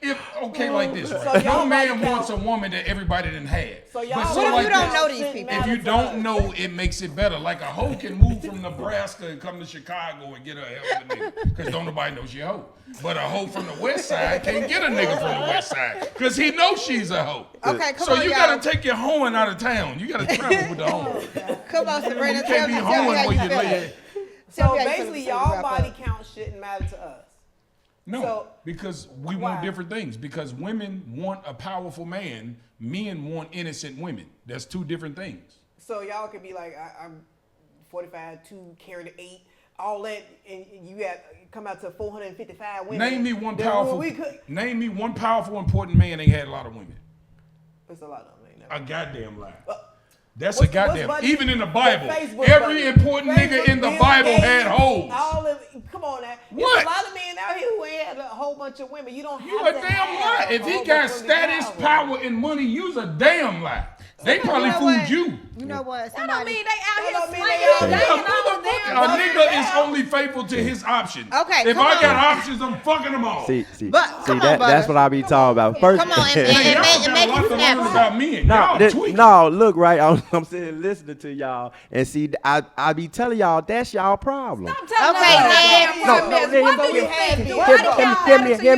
[SPEAKER 3] if okay, like this, right?
[SPEAKER 8] So
[SPEAKER 3] No
[SPEAKER 8] y'all
[SPEAKER 3] man
[SPEAKER 8] body
[SPEAKER 3] wants a
[SPEAKER 8] count-
[SPEAKER 3] woman that everybody done had.
[SPEAKER 8] So y'all
[SPEAKER 3] But
[SPEAKER 4] What if
[SPEAKER 3] like
[SPEAKER 4] you don't
[SPEAKER 3] this,
[SPEAKER 4] know these
[SPEAKER 8] shouldn't
[SPEAKER 4] people?
[SPEAKER 3] if
[SPEAKER 8] matter
[SPEAKER 3] you
[SPEAKER 8] to
[SPEAKER 3] don't
[SPEAKER 8] us.
[SPEAKER 3] know, it makes it better. Like a hoe can move from Nebraska and come to Chicago and get her hell of a nigga. Because don't nobody know she a hoe. But a hoe from the west side can't get a nigga from the west side. Because he knows she's a hoe.
[SPEAKER 4] Okay, come
[SPEAKER 3] So
[SPEAKER 4] on,
[SPEAKER 3] you
[SPEAKER 4] y'all.
[SPEAKER 3] gotta take your hoeing out of town. You gotta travel with the hoe.
[SPEAKER 4] Come on, Sabrina.
[SPEAKER 3] You
[SPEAKER 4] Tell
[SPEAKER 3] can't
[SPEAKER 4] me
[SPEAKER 3] be
[SPEAKER 4] how
[SPEAKER 3] hoeing
[SPEAKER 4] you
[SPEAKER 3] where you
[SPEAKER 4] feel.
[SPEAKER 3] live.
[SPEAKER 4] Tell
[SPEAKER 8] So
[SPEAKER 4] me how you feel
[SPEAKER 8] basically,
[SPEAKER 4] before we
[SPEAKER 8] y'all
[SPEAKER 4] wrap
[SPEAKER 8] body
[SPEAKER 4] up.
[SPEAKER 8] count shouldn't matter to us.
[SPEAKER 3] No,
[SPEAKER 8] So-
[SPEAKER 3] because we
[SPEAKER 8] Why?
[SPEAKER 3] want different things. Because women want a powerful man. Men want innocent women. That's 2 different things.
[SPEAKER 8] So y'all could be like, I'm 45, 2, carrying the 8, all that, and you got come out to 455 women.
[SPEAKER 3] Name me one
[SPEAKER 8] Then
[SPEAKER 3] powerful.
[SPEAKER 8] we could.
[SPEAKER 3] Name me one powerful, important man that had a lot of women.
[SPEAKER 8] There's a lot of them. Ain't
[SPEAKER 3] A
[SPEAKER 8] there?
[SPEAKER 3] goddamn lie. That's
[SPEAKER 8] What's-
[SPEAKER 3] a goddamn.
[SPEAKER 8] what's buddy-
[SPEAKER 3] Even in the Bible,
[SPEAKER 8] Facebook
[SPEAKER 3] every
[SPEAKER 8] buddy?
[SPEAKER 3] important nigga in the
[SPEAKER 8] Bill
[SPEAKER 3] Bible
[SPEAKER 8] Gates,
[SPEAKER 3] had hoes.
[SPEAKER 8] All of come on now.
[SPEAKER 3] What?
[SPEAKER 8] There's a lot of men out here who ain't had a whole bunch of women. You don't have
[SPEAKER 3] You a
[SPEAKER 8] to
[SPEAKER 3] damn
[SPEAKER 8] have
[SPEAKER 3] lie. If
[SPEAKER 8] a
[SPEAKER 3] he
[SPEAKER 8] whole
[SPEAKER 3] got
[SPEAKER 8] bunch of
[SPEAKER 3] status,
[SPEAKER 8] women.
[SPEAKER 3] power, and money, you's a damn lie. They probably
[SPEAKER 4] You know
[SPEAKER 3] fooled
[SPEAKER 4] what?
[SPEAKER 3] you.
[SPEAKER 4] You know what?
[SPEAKER 5] That don't
[SPEAKER 4] Somebody.
[SPEAKER 5] mean they out
[SPEAKER 8] That
[SPEAKER 5] here
[SPEAKER 8] don't mean
[SPEAKER 5] slinging
[SPEAKER 8] they out
[SPEAKER 5] and
[SPEAKER 8] here-
[SPEAKER 5] banging all
[SPEAKER 3] A
[SPEAKER 5] damn
[SPEAKER 3] nigga is only faithful to his options.
[SPEAKER 4] Okay,
[SPEAKER 3] If
[SPEAKER 4] come
[SPEAKER 3] I got
[SPEAKER 4] on.
[SPEAKER 3] options, I'm fucking them all.
[SPEAKER 6] See,
[SPEAKER 4] But- come on,
[SPEAKER 6] that's
[SPEAKER 4] Butter.
[SPEAKER 6] what I be talking about. First,
[SPEAKER 4] Come on, and
[SPEAKER 3] Hey, y'all
[SPEAKER 4] make
[SPEAKER 3] got a lot
[SPEAKER 4] it
[SPEAKER 3] to learn
[SPEAKER 4] snap.
[SPEAKER 3] about men.
[SPEAKER 6] No,
[SPEAKER 3] Y'all tweaking.
[SPEAKER 6] no, look, right. I'm sitting here listening to y'all, and see, I be telling y'all that's y'all problem.
[SPEAKER 5] Stop telling
[SPEAKER 4] Okay,
[SPEAKER 5] us what
[SPEAKER 4] man.
[SPEAKER 5] that damn problem is.
[SPEAKER 6] No,
[SPEAKER 5] What
[SPEAKER 6] no,
[SPEAKER 5] do you
[SPEAKER 8] no,
[SPEAKER 5] think?
[SPEAKER 8] no,
[SPEAKER 5] Do
[SPEAKER 8] no,
[SPEAKER 5] body
[SPEAKER 8] no,
[SPEAKER 5] count
[SPEAKER 6] Hear
[SPEAKER 5] matter
[SPEAKER 6] me
[SPEAKER 5] to you?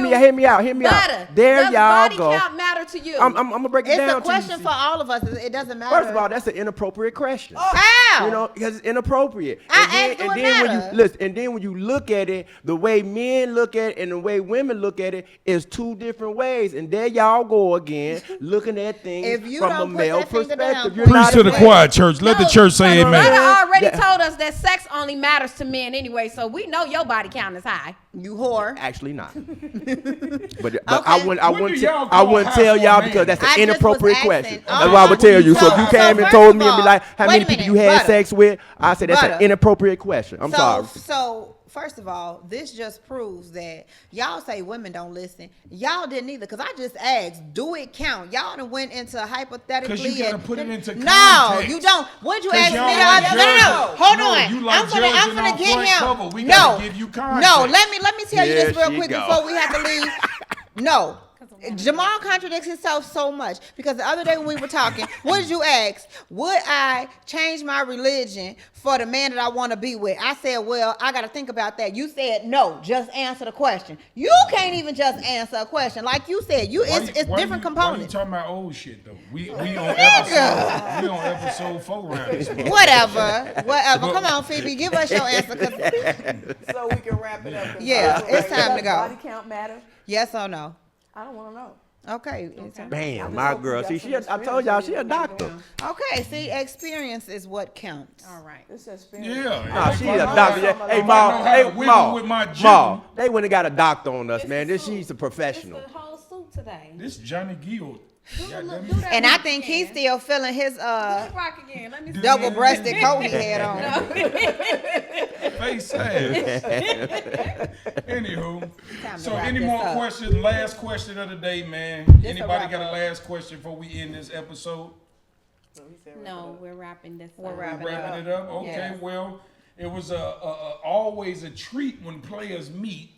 [SPEAKER 6] out. Hear me out.
[SPEAKER 5] Butter.
[SPEAKER 6] There
[SPEAKER 5] Does
[SPEAKER 6] y'all
[SPEAKER 5] body
[SPEAKER 6] go.
[SPEAKER 5] count matter to you?
[SPEAKER 6] I'm gonna break it
[SPEAKER 4] It's
[SPEAKER 6] down
[SPEAKER 4] a question
[SPEAKER 6] to
[SPEAKER 4] for
[SPEAKER 6] you.
[SPEAKER 4] all of us. It doesn't matter.
[SPEAKER 6] First of all, that's an inappropriate question.
[SPEAKER 4] How?
[SPEAKER 6] You know, because it's inappropriate.
[SPEAKER 4] I
[SPEAKER 6] And then-
[SPEAKER 4] asked, do
[SPEAKER 6] and
[SPEAKER 4] it
[SPEAKER 6] then when
[SPEAKER 4] matter?
[SPEAKER 6] you listen, and then when you look at it, the way men look at it and the way women look at it is 2 different ways. And there y'all go again, looking at things
[SPEAKER 4] If you
[SPEAKER 6] from a
[SPEAKER 4] don't put
[SPEAKER 6] male
[SPEAKER 4] that finger
[SPEAKER 6] perspective.
[SPEAKER 4] down,
[SPEAKER 6] You're
[SPEAKER 3] Preach
[SPEAKER 6] not
[SPEAKER 3] to
[SPEAKER 6] a
[SPEAKER 3] the
[SPEAKER 6] man.
[SPEAKER 3] choir, church. Let the church say
[SPEAKER 5] Butter
[SPEAKER 3] amen.
[SPEAKER 5] already
[SPEAKER 6] Yeah.
[SPEAKER 5] told us that sex only matters to men anyway, so we know your body count is high.
[SPEAKER 4] You whore.
[SPEAKER 6] Actually not. But
[SPEAKER 4] Okay.
[SPEAKER 6] I wouldn't
[SPEAKER 3] When do y'all
[SPEAKER 6] I
[SPEAKER 3] call
[SPEAKER 6] wouldn't
[SPEAKER 3] high
[SPEAKER 6] tell
[SPEAKER 3] for a
[SPEAKER 6] y'all
[SPEAKER 3] man?
[SPEAKER 6] because that's
[SPEAKER 4] I
[SPEAKER 6] an
[SPEAKER 4] just was
[SPEAKER 6] inappropriate
[SPEAKER 4] asking.
[SPEAKER 6] question.
[SPEAKER 4] Uh-huh.
[SPEAKER 6] That's what I would tell you. So if you
[SPEAKER 4] So
[SPEAKER 6] came and
[SPEAKER 4] first
[SPEAKER 6] told
[SPEAKER 4] of
[SPEAKER 6] me and be
[SPEAKER 4] all,
[SPEAKER 6] like, how
[SPEAKER 4] wait
[SPEAKER 6] many
[SPEAKER 4] a
[SPEAKER 6] people
[SPEAKER 4] minute,
[SPEAKER 6] you had
[SPEAKER 4] Butter.
[SPEAKER 6] sex with, I said that's an
[SPEAKER 4] Butter.
[SPEAKER 6] inappropriate question. I'm sorry.
[SPEAKER 4] So first of all, this just proves that y'all say women don't listen. Y'all didn't either, because I just asked, do it count? Y'all done went into hypothetically.
[SPEAKER 3] 'Cause you gotta
[SPEAKER 4] and-
[SPEAKER 3] put it into
[SPEAKER 4] No,
[SPEAKER 3] context.
[SPEAKER 4] you don't. What'd you
[SPEAKER 3] 'Cause
[SPEAKER 4] ask me?
[SPEAKER 3] y'all
[SPEAKER 4] the
[SPEAKER 3] like
[SPEAKER 4] other- No.
[SPEAKER 3] judging.
[SPEAKER 4] Hold
[SPEAKER 3] No,
[SPEAKER 4] on.
[SPEAKER 3] you like
[SPEAKER 4] I'm
[SPEAKER 3] judging
[SPEAKER 4] gonna
[SPEAKER 3] off
[SPEAKER 4] get
[SPEAKER 3] front
[SPEAKER 4] him.
[SPEAKER 3] cover. We
[SPEAKER 4] No,
[SPEAKER 3] gotta give you
[SPEAKER 4] no.
[SPEAKER 3] context.
[SPEAKER 4] Let me tell you this
[SPEAKER 6] Here
[SPEAKER 4] real
[SPEAKER 6] she
[SPEAKER 4] quick
[SPEAKER 6] go.
[SPEAKER 4] before we have to leave. No. Jamal contradicts himself so much because the other day when we were talking, what did you ask? Would I change my religion for the man that I want to be with? I said, well, I got to think about that. You said no, just answer the question. You can't even just answer a question. Like you said, it's different components.
[SPEAKER 3] Why you talking about old shit though? We on episode 4 around this month.
[SPEAKER 4] Whatever. Come on, Phoebe, give us your answer.
[SPEAKER 8] So we can wrap it up.
[SPEAKER 4] Yeah, it's time to
[SPEAKER 7] Body
[SPEAKER 4] go.
[SPEAKER 7] count matter?
[SPEAKER 4] Yes or no?
[SPEAKER 7] I don't want to know.
[SPEAKER 4] Okay.
[SPEAKER 6] Bam, my girl. See, I told y'all she a doctor.
[SPEAKER 4] Okay, see, experience is what counts.
[SPEAKER 5] All right.
[SPEAKER 7] It's experience.
[SPEAKER 3] Yeah.
[SPEAKER 6] Nah,
[SPEAKER 3] if
[SPEAKER 6] she
[SPEAKER 3] I
[SPEAKER 6] a
[SPEAKER 3] know
[SPEAKER 6] doctor.
[SPEAKER 3] how-
[SPEAKER 6] Hey,
[SPEAKER 3] if I
[SPEAKER 6] Ma,
[SPEAKER 3] know how
[SPEAKER 6] hey,
[SPEAKER 3] to wiggle
[SPEAKER 6] Ma,
[SPEAKER 3] with my
[SPEAKER 6] Ma,
[SPEAKER 3] jiggle,
[SPEAKER 6] they went and got a doctor on us, man.
[SPEAKER 5] It's
[SPEAKER 6] She's a professional.
[SPEAKER 5] It's the whole suit today.
[SPEAKER 3] This Johnny Gill.
[SPEAKER 5] Do
[SPEAKER 3] Goddamn
[SPEAKER 5] that
[SPEAKER 4] And I
[SPEAKER 5] rock
[SPEAKER 4] think
[SPEAKER 5] again.
[SPEAKER 4] he's still feeling his
[SPEAKER 5] rock again. Let me see.
[SPEAKER 4] double-breasted coat he had on.
[SPEAKER 3] face ass. Anywho,
[SPEAKER 4] Time to
[SPEAKER 3] so
[SPEAKER 4] wrap
[SPEAKER 3] any
[SPEAKER 4] this
[SPEAKER 3] more
[SPEAKER 4] up.
[SPEAKER 3] questions? Last question of the day, man.
[SPEAKER 4] a
[SPEAKER 3] Anybody
[SPEAKER 4] wrap
[SPEAKER 3] got a
[SPEAKER 4] up.
[SPEAKER 3] last question before we end this episode?
[SPEAKER 5] No, we're wrapping this
[SPEAKER 4] We're
[SPEAKER 5] up.
[SPEAKER 4] wrapping
[SPEAKER 3] Wrapping it up. Okay,
[SPEAKER 4] Yes.
[SPEAKER 3] well, it was always a treat when players meet.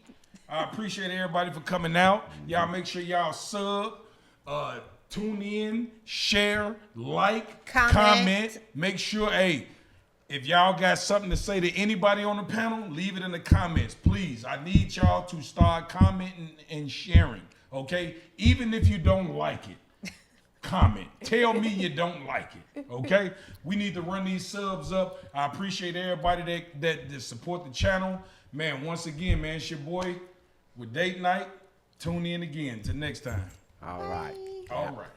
[SPEAKER 3] I appreciate everybody for coming out. Y'all make sure y'all sub, tune in, share, like, comment. Make sure, hey, if y'all got something to say to anybody on the panel, leave it in the comments, please. I need y'all to start commenting and sharing, okay? Even if you don't like it, comment. Tell me you don't like it, okay? We need to run these subs up. I appreciate everybody that support the channel. Man, once again, man, it's your boy with Date Night. Tune in again. Till next time.
[SPEAKER 6] All right.
[SPEAKER 3] All right.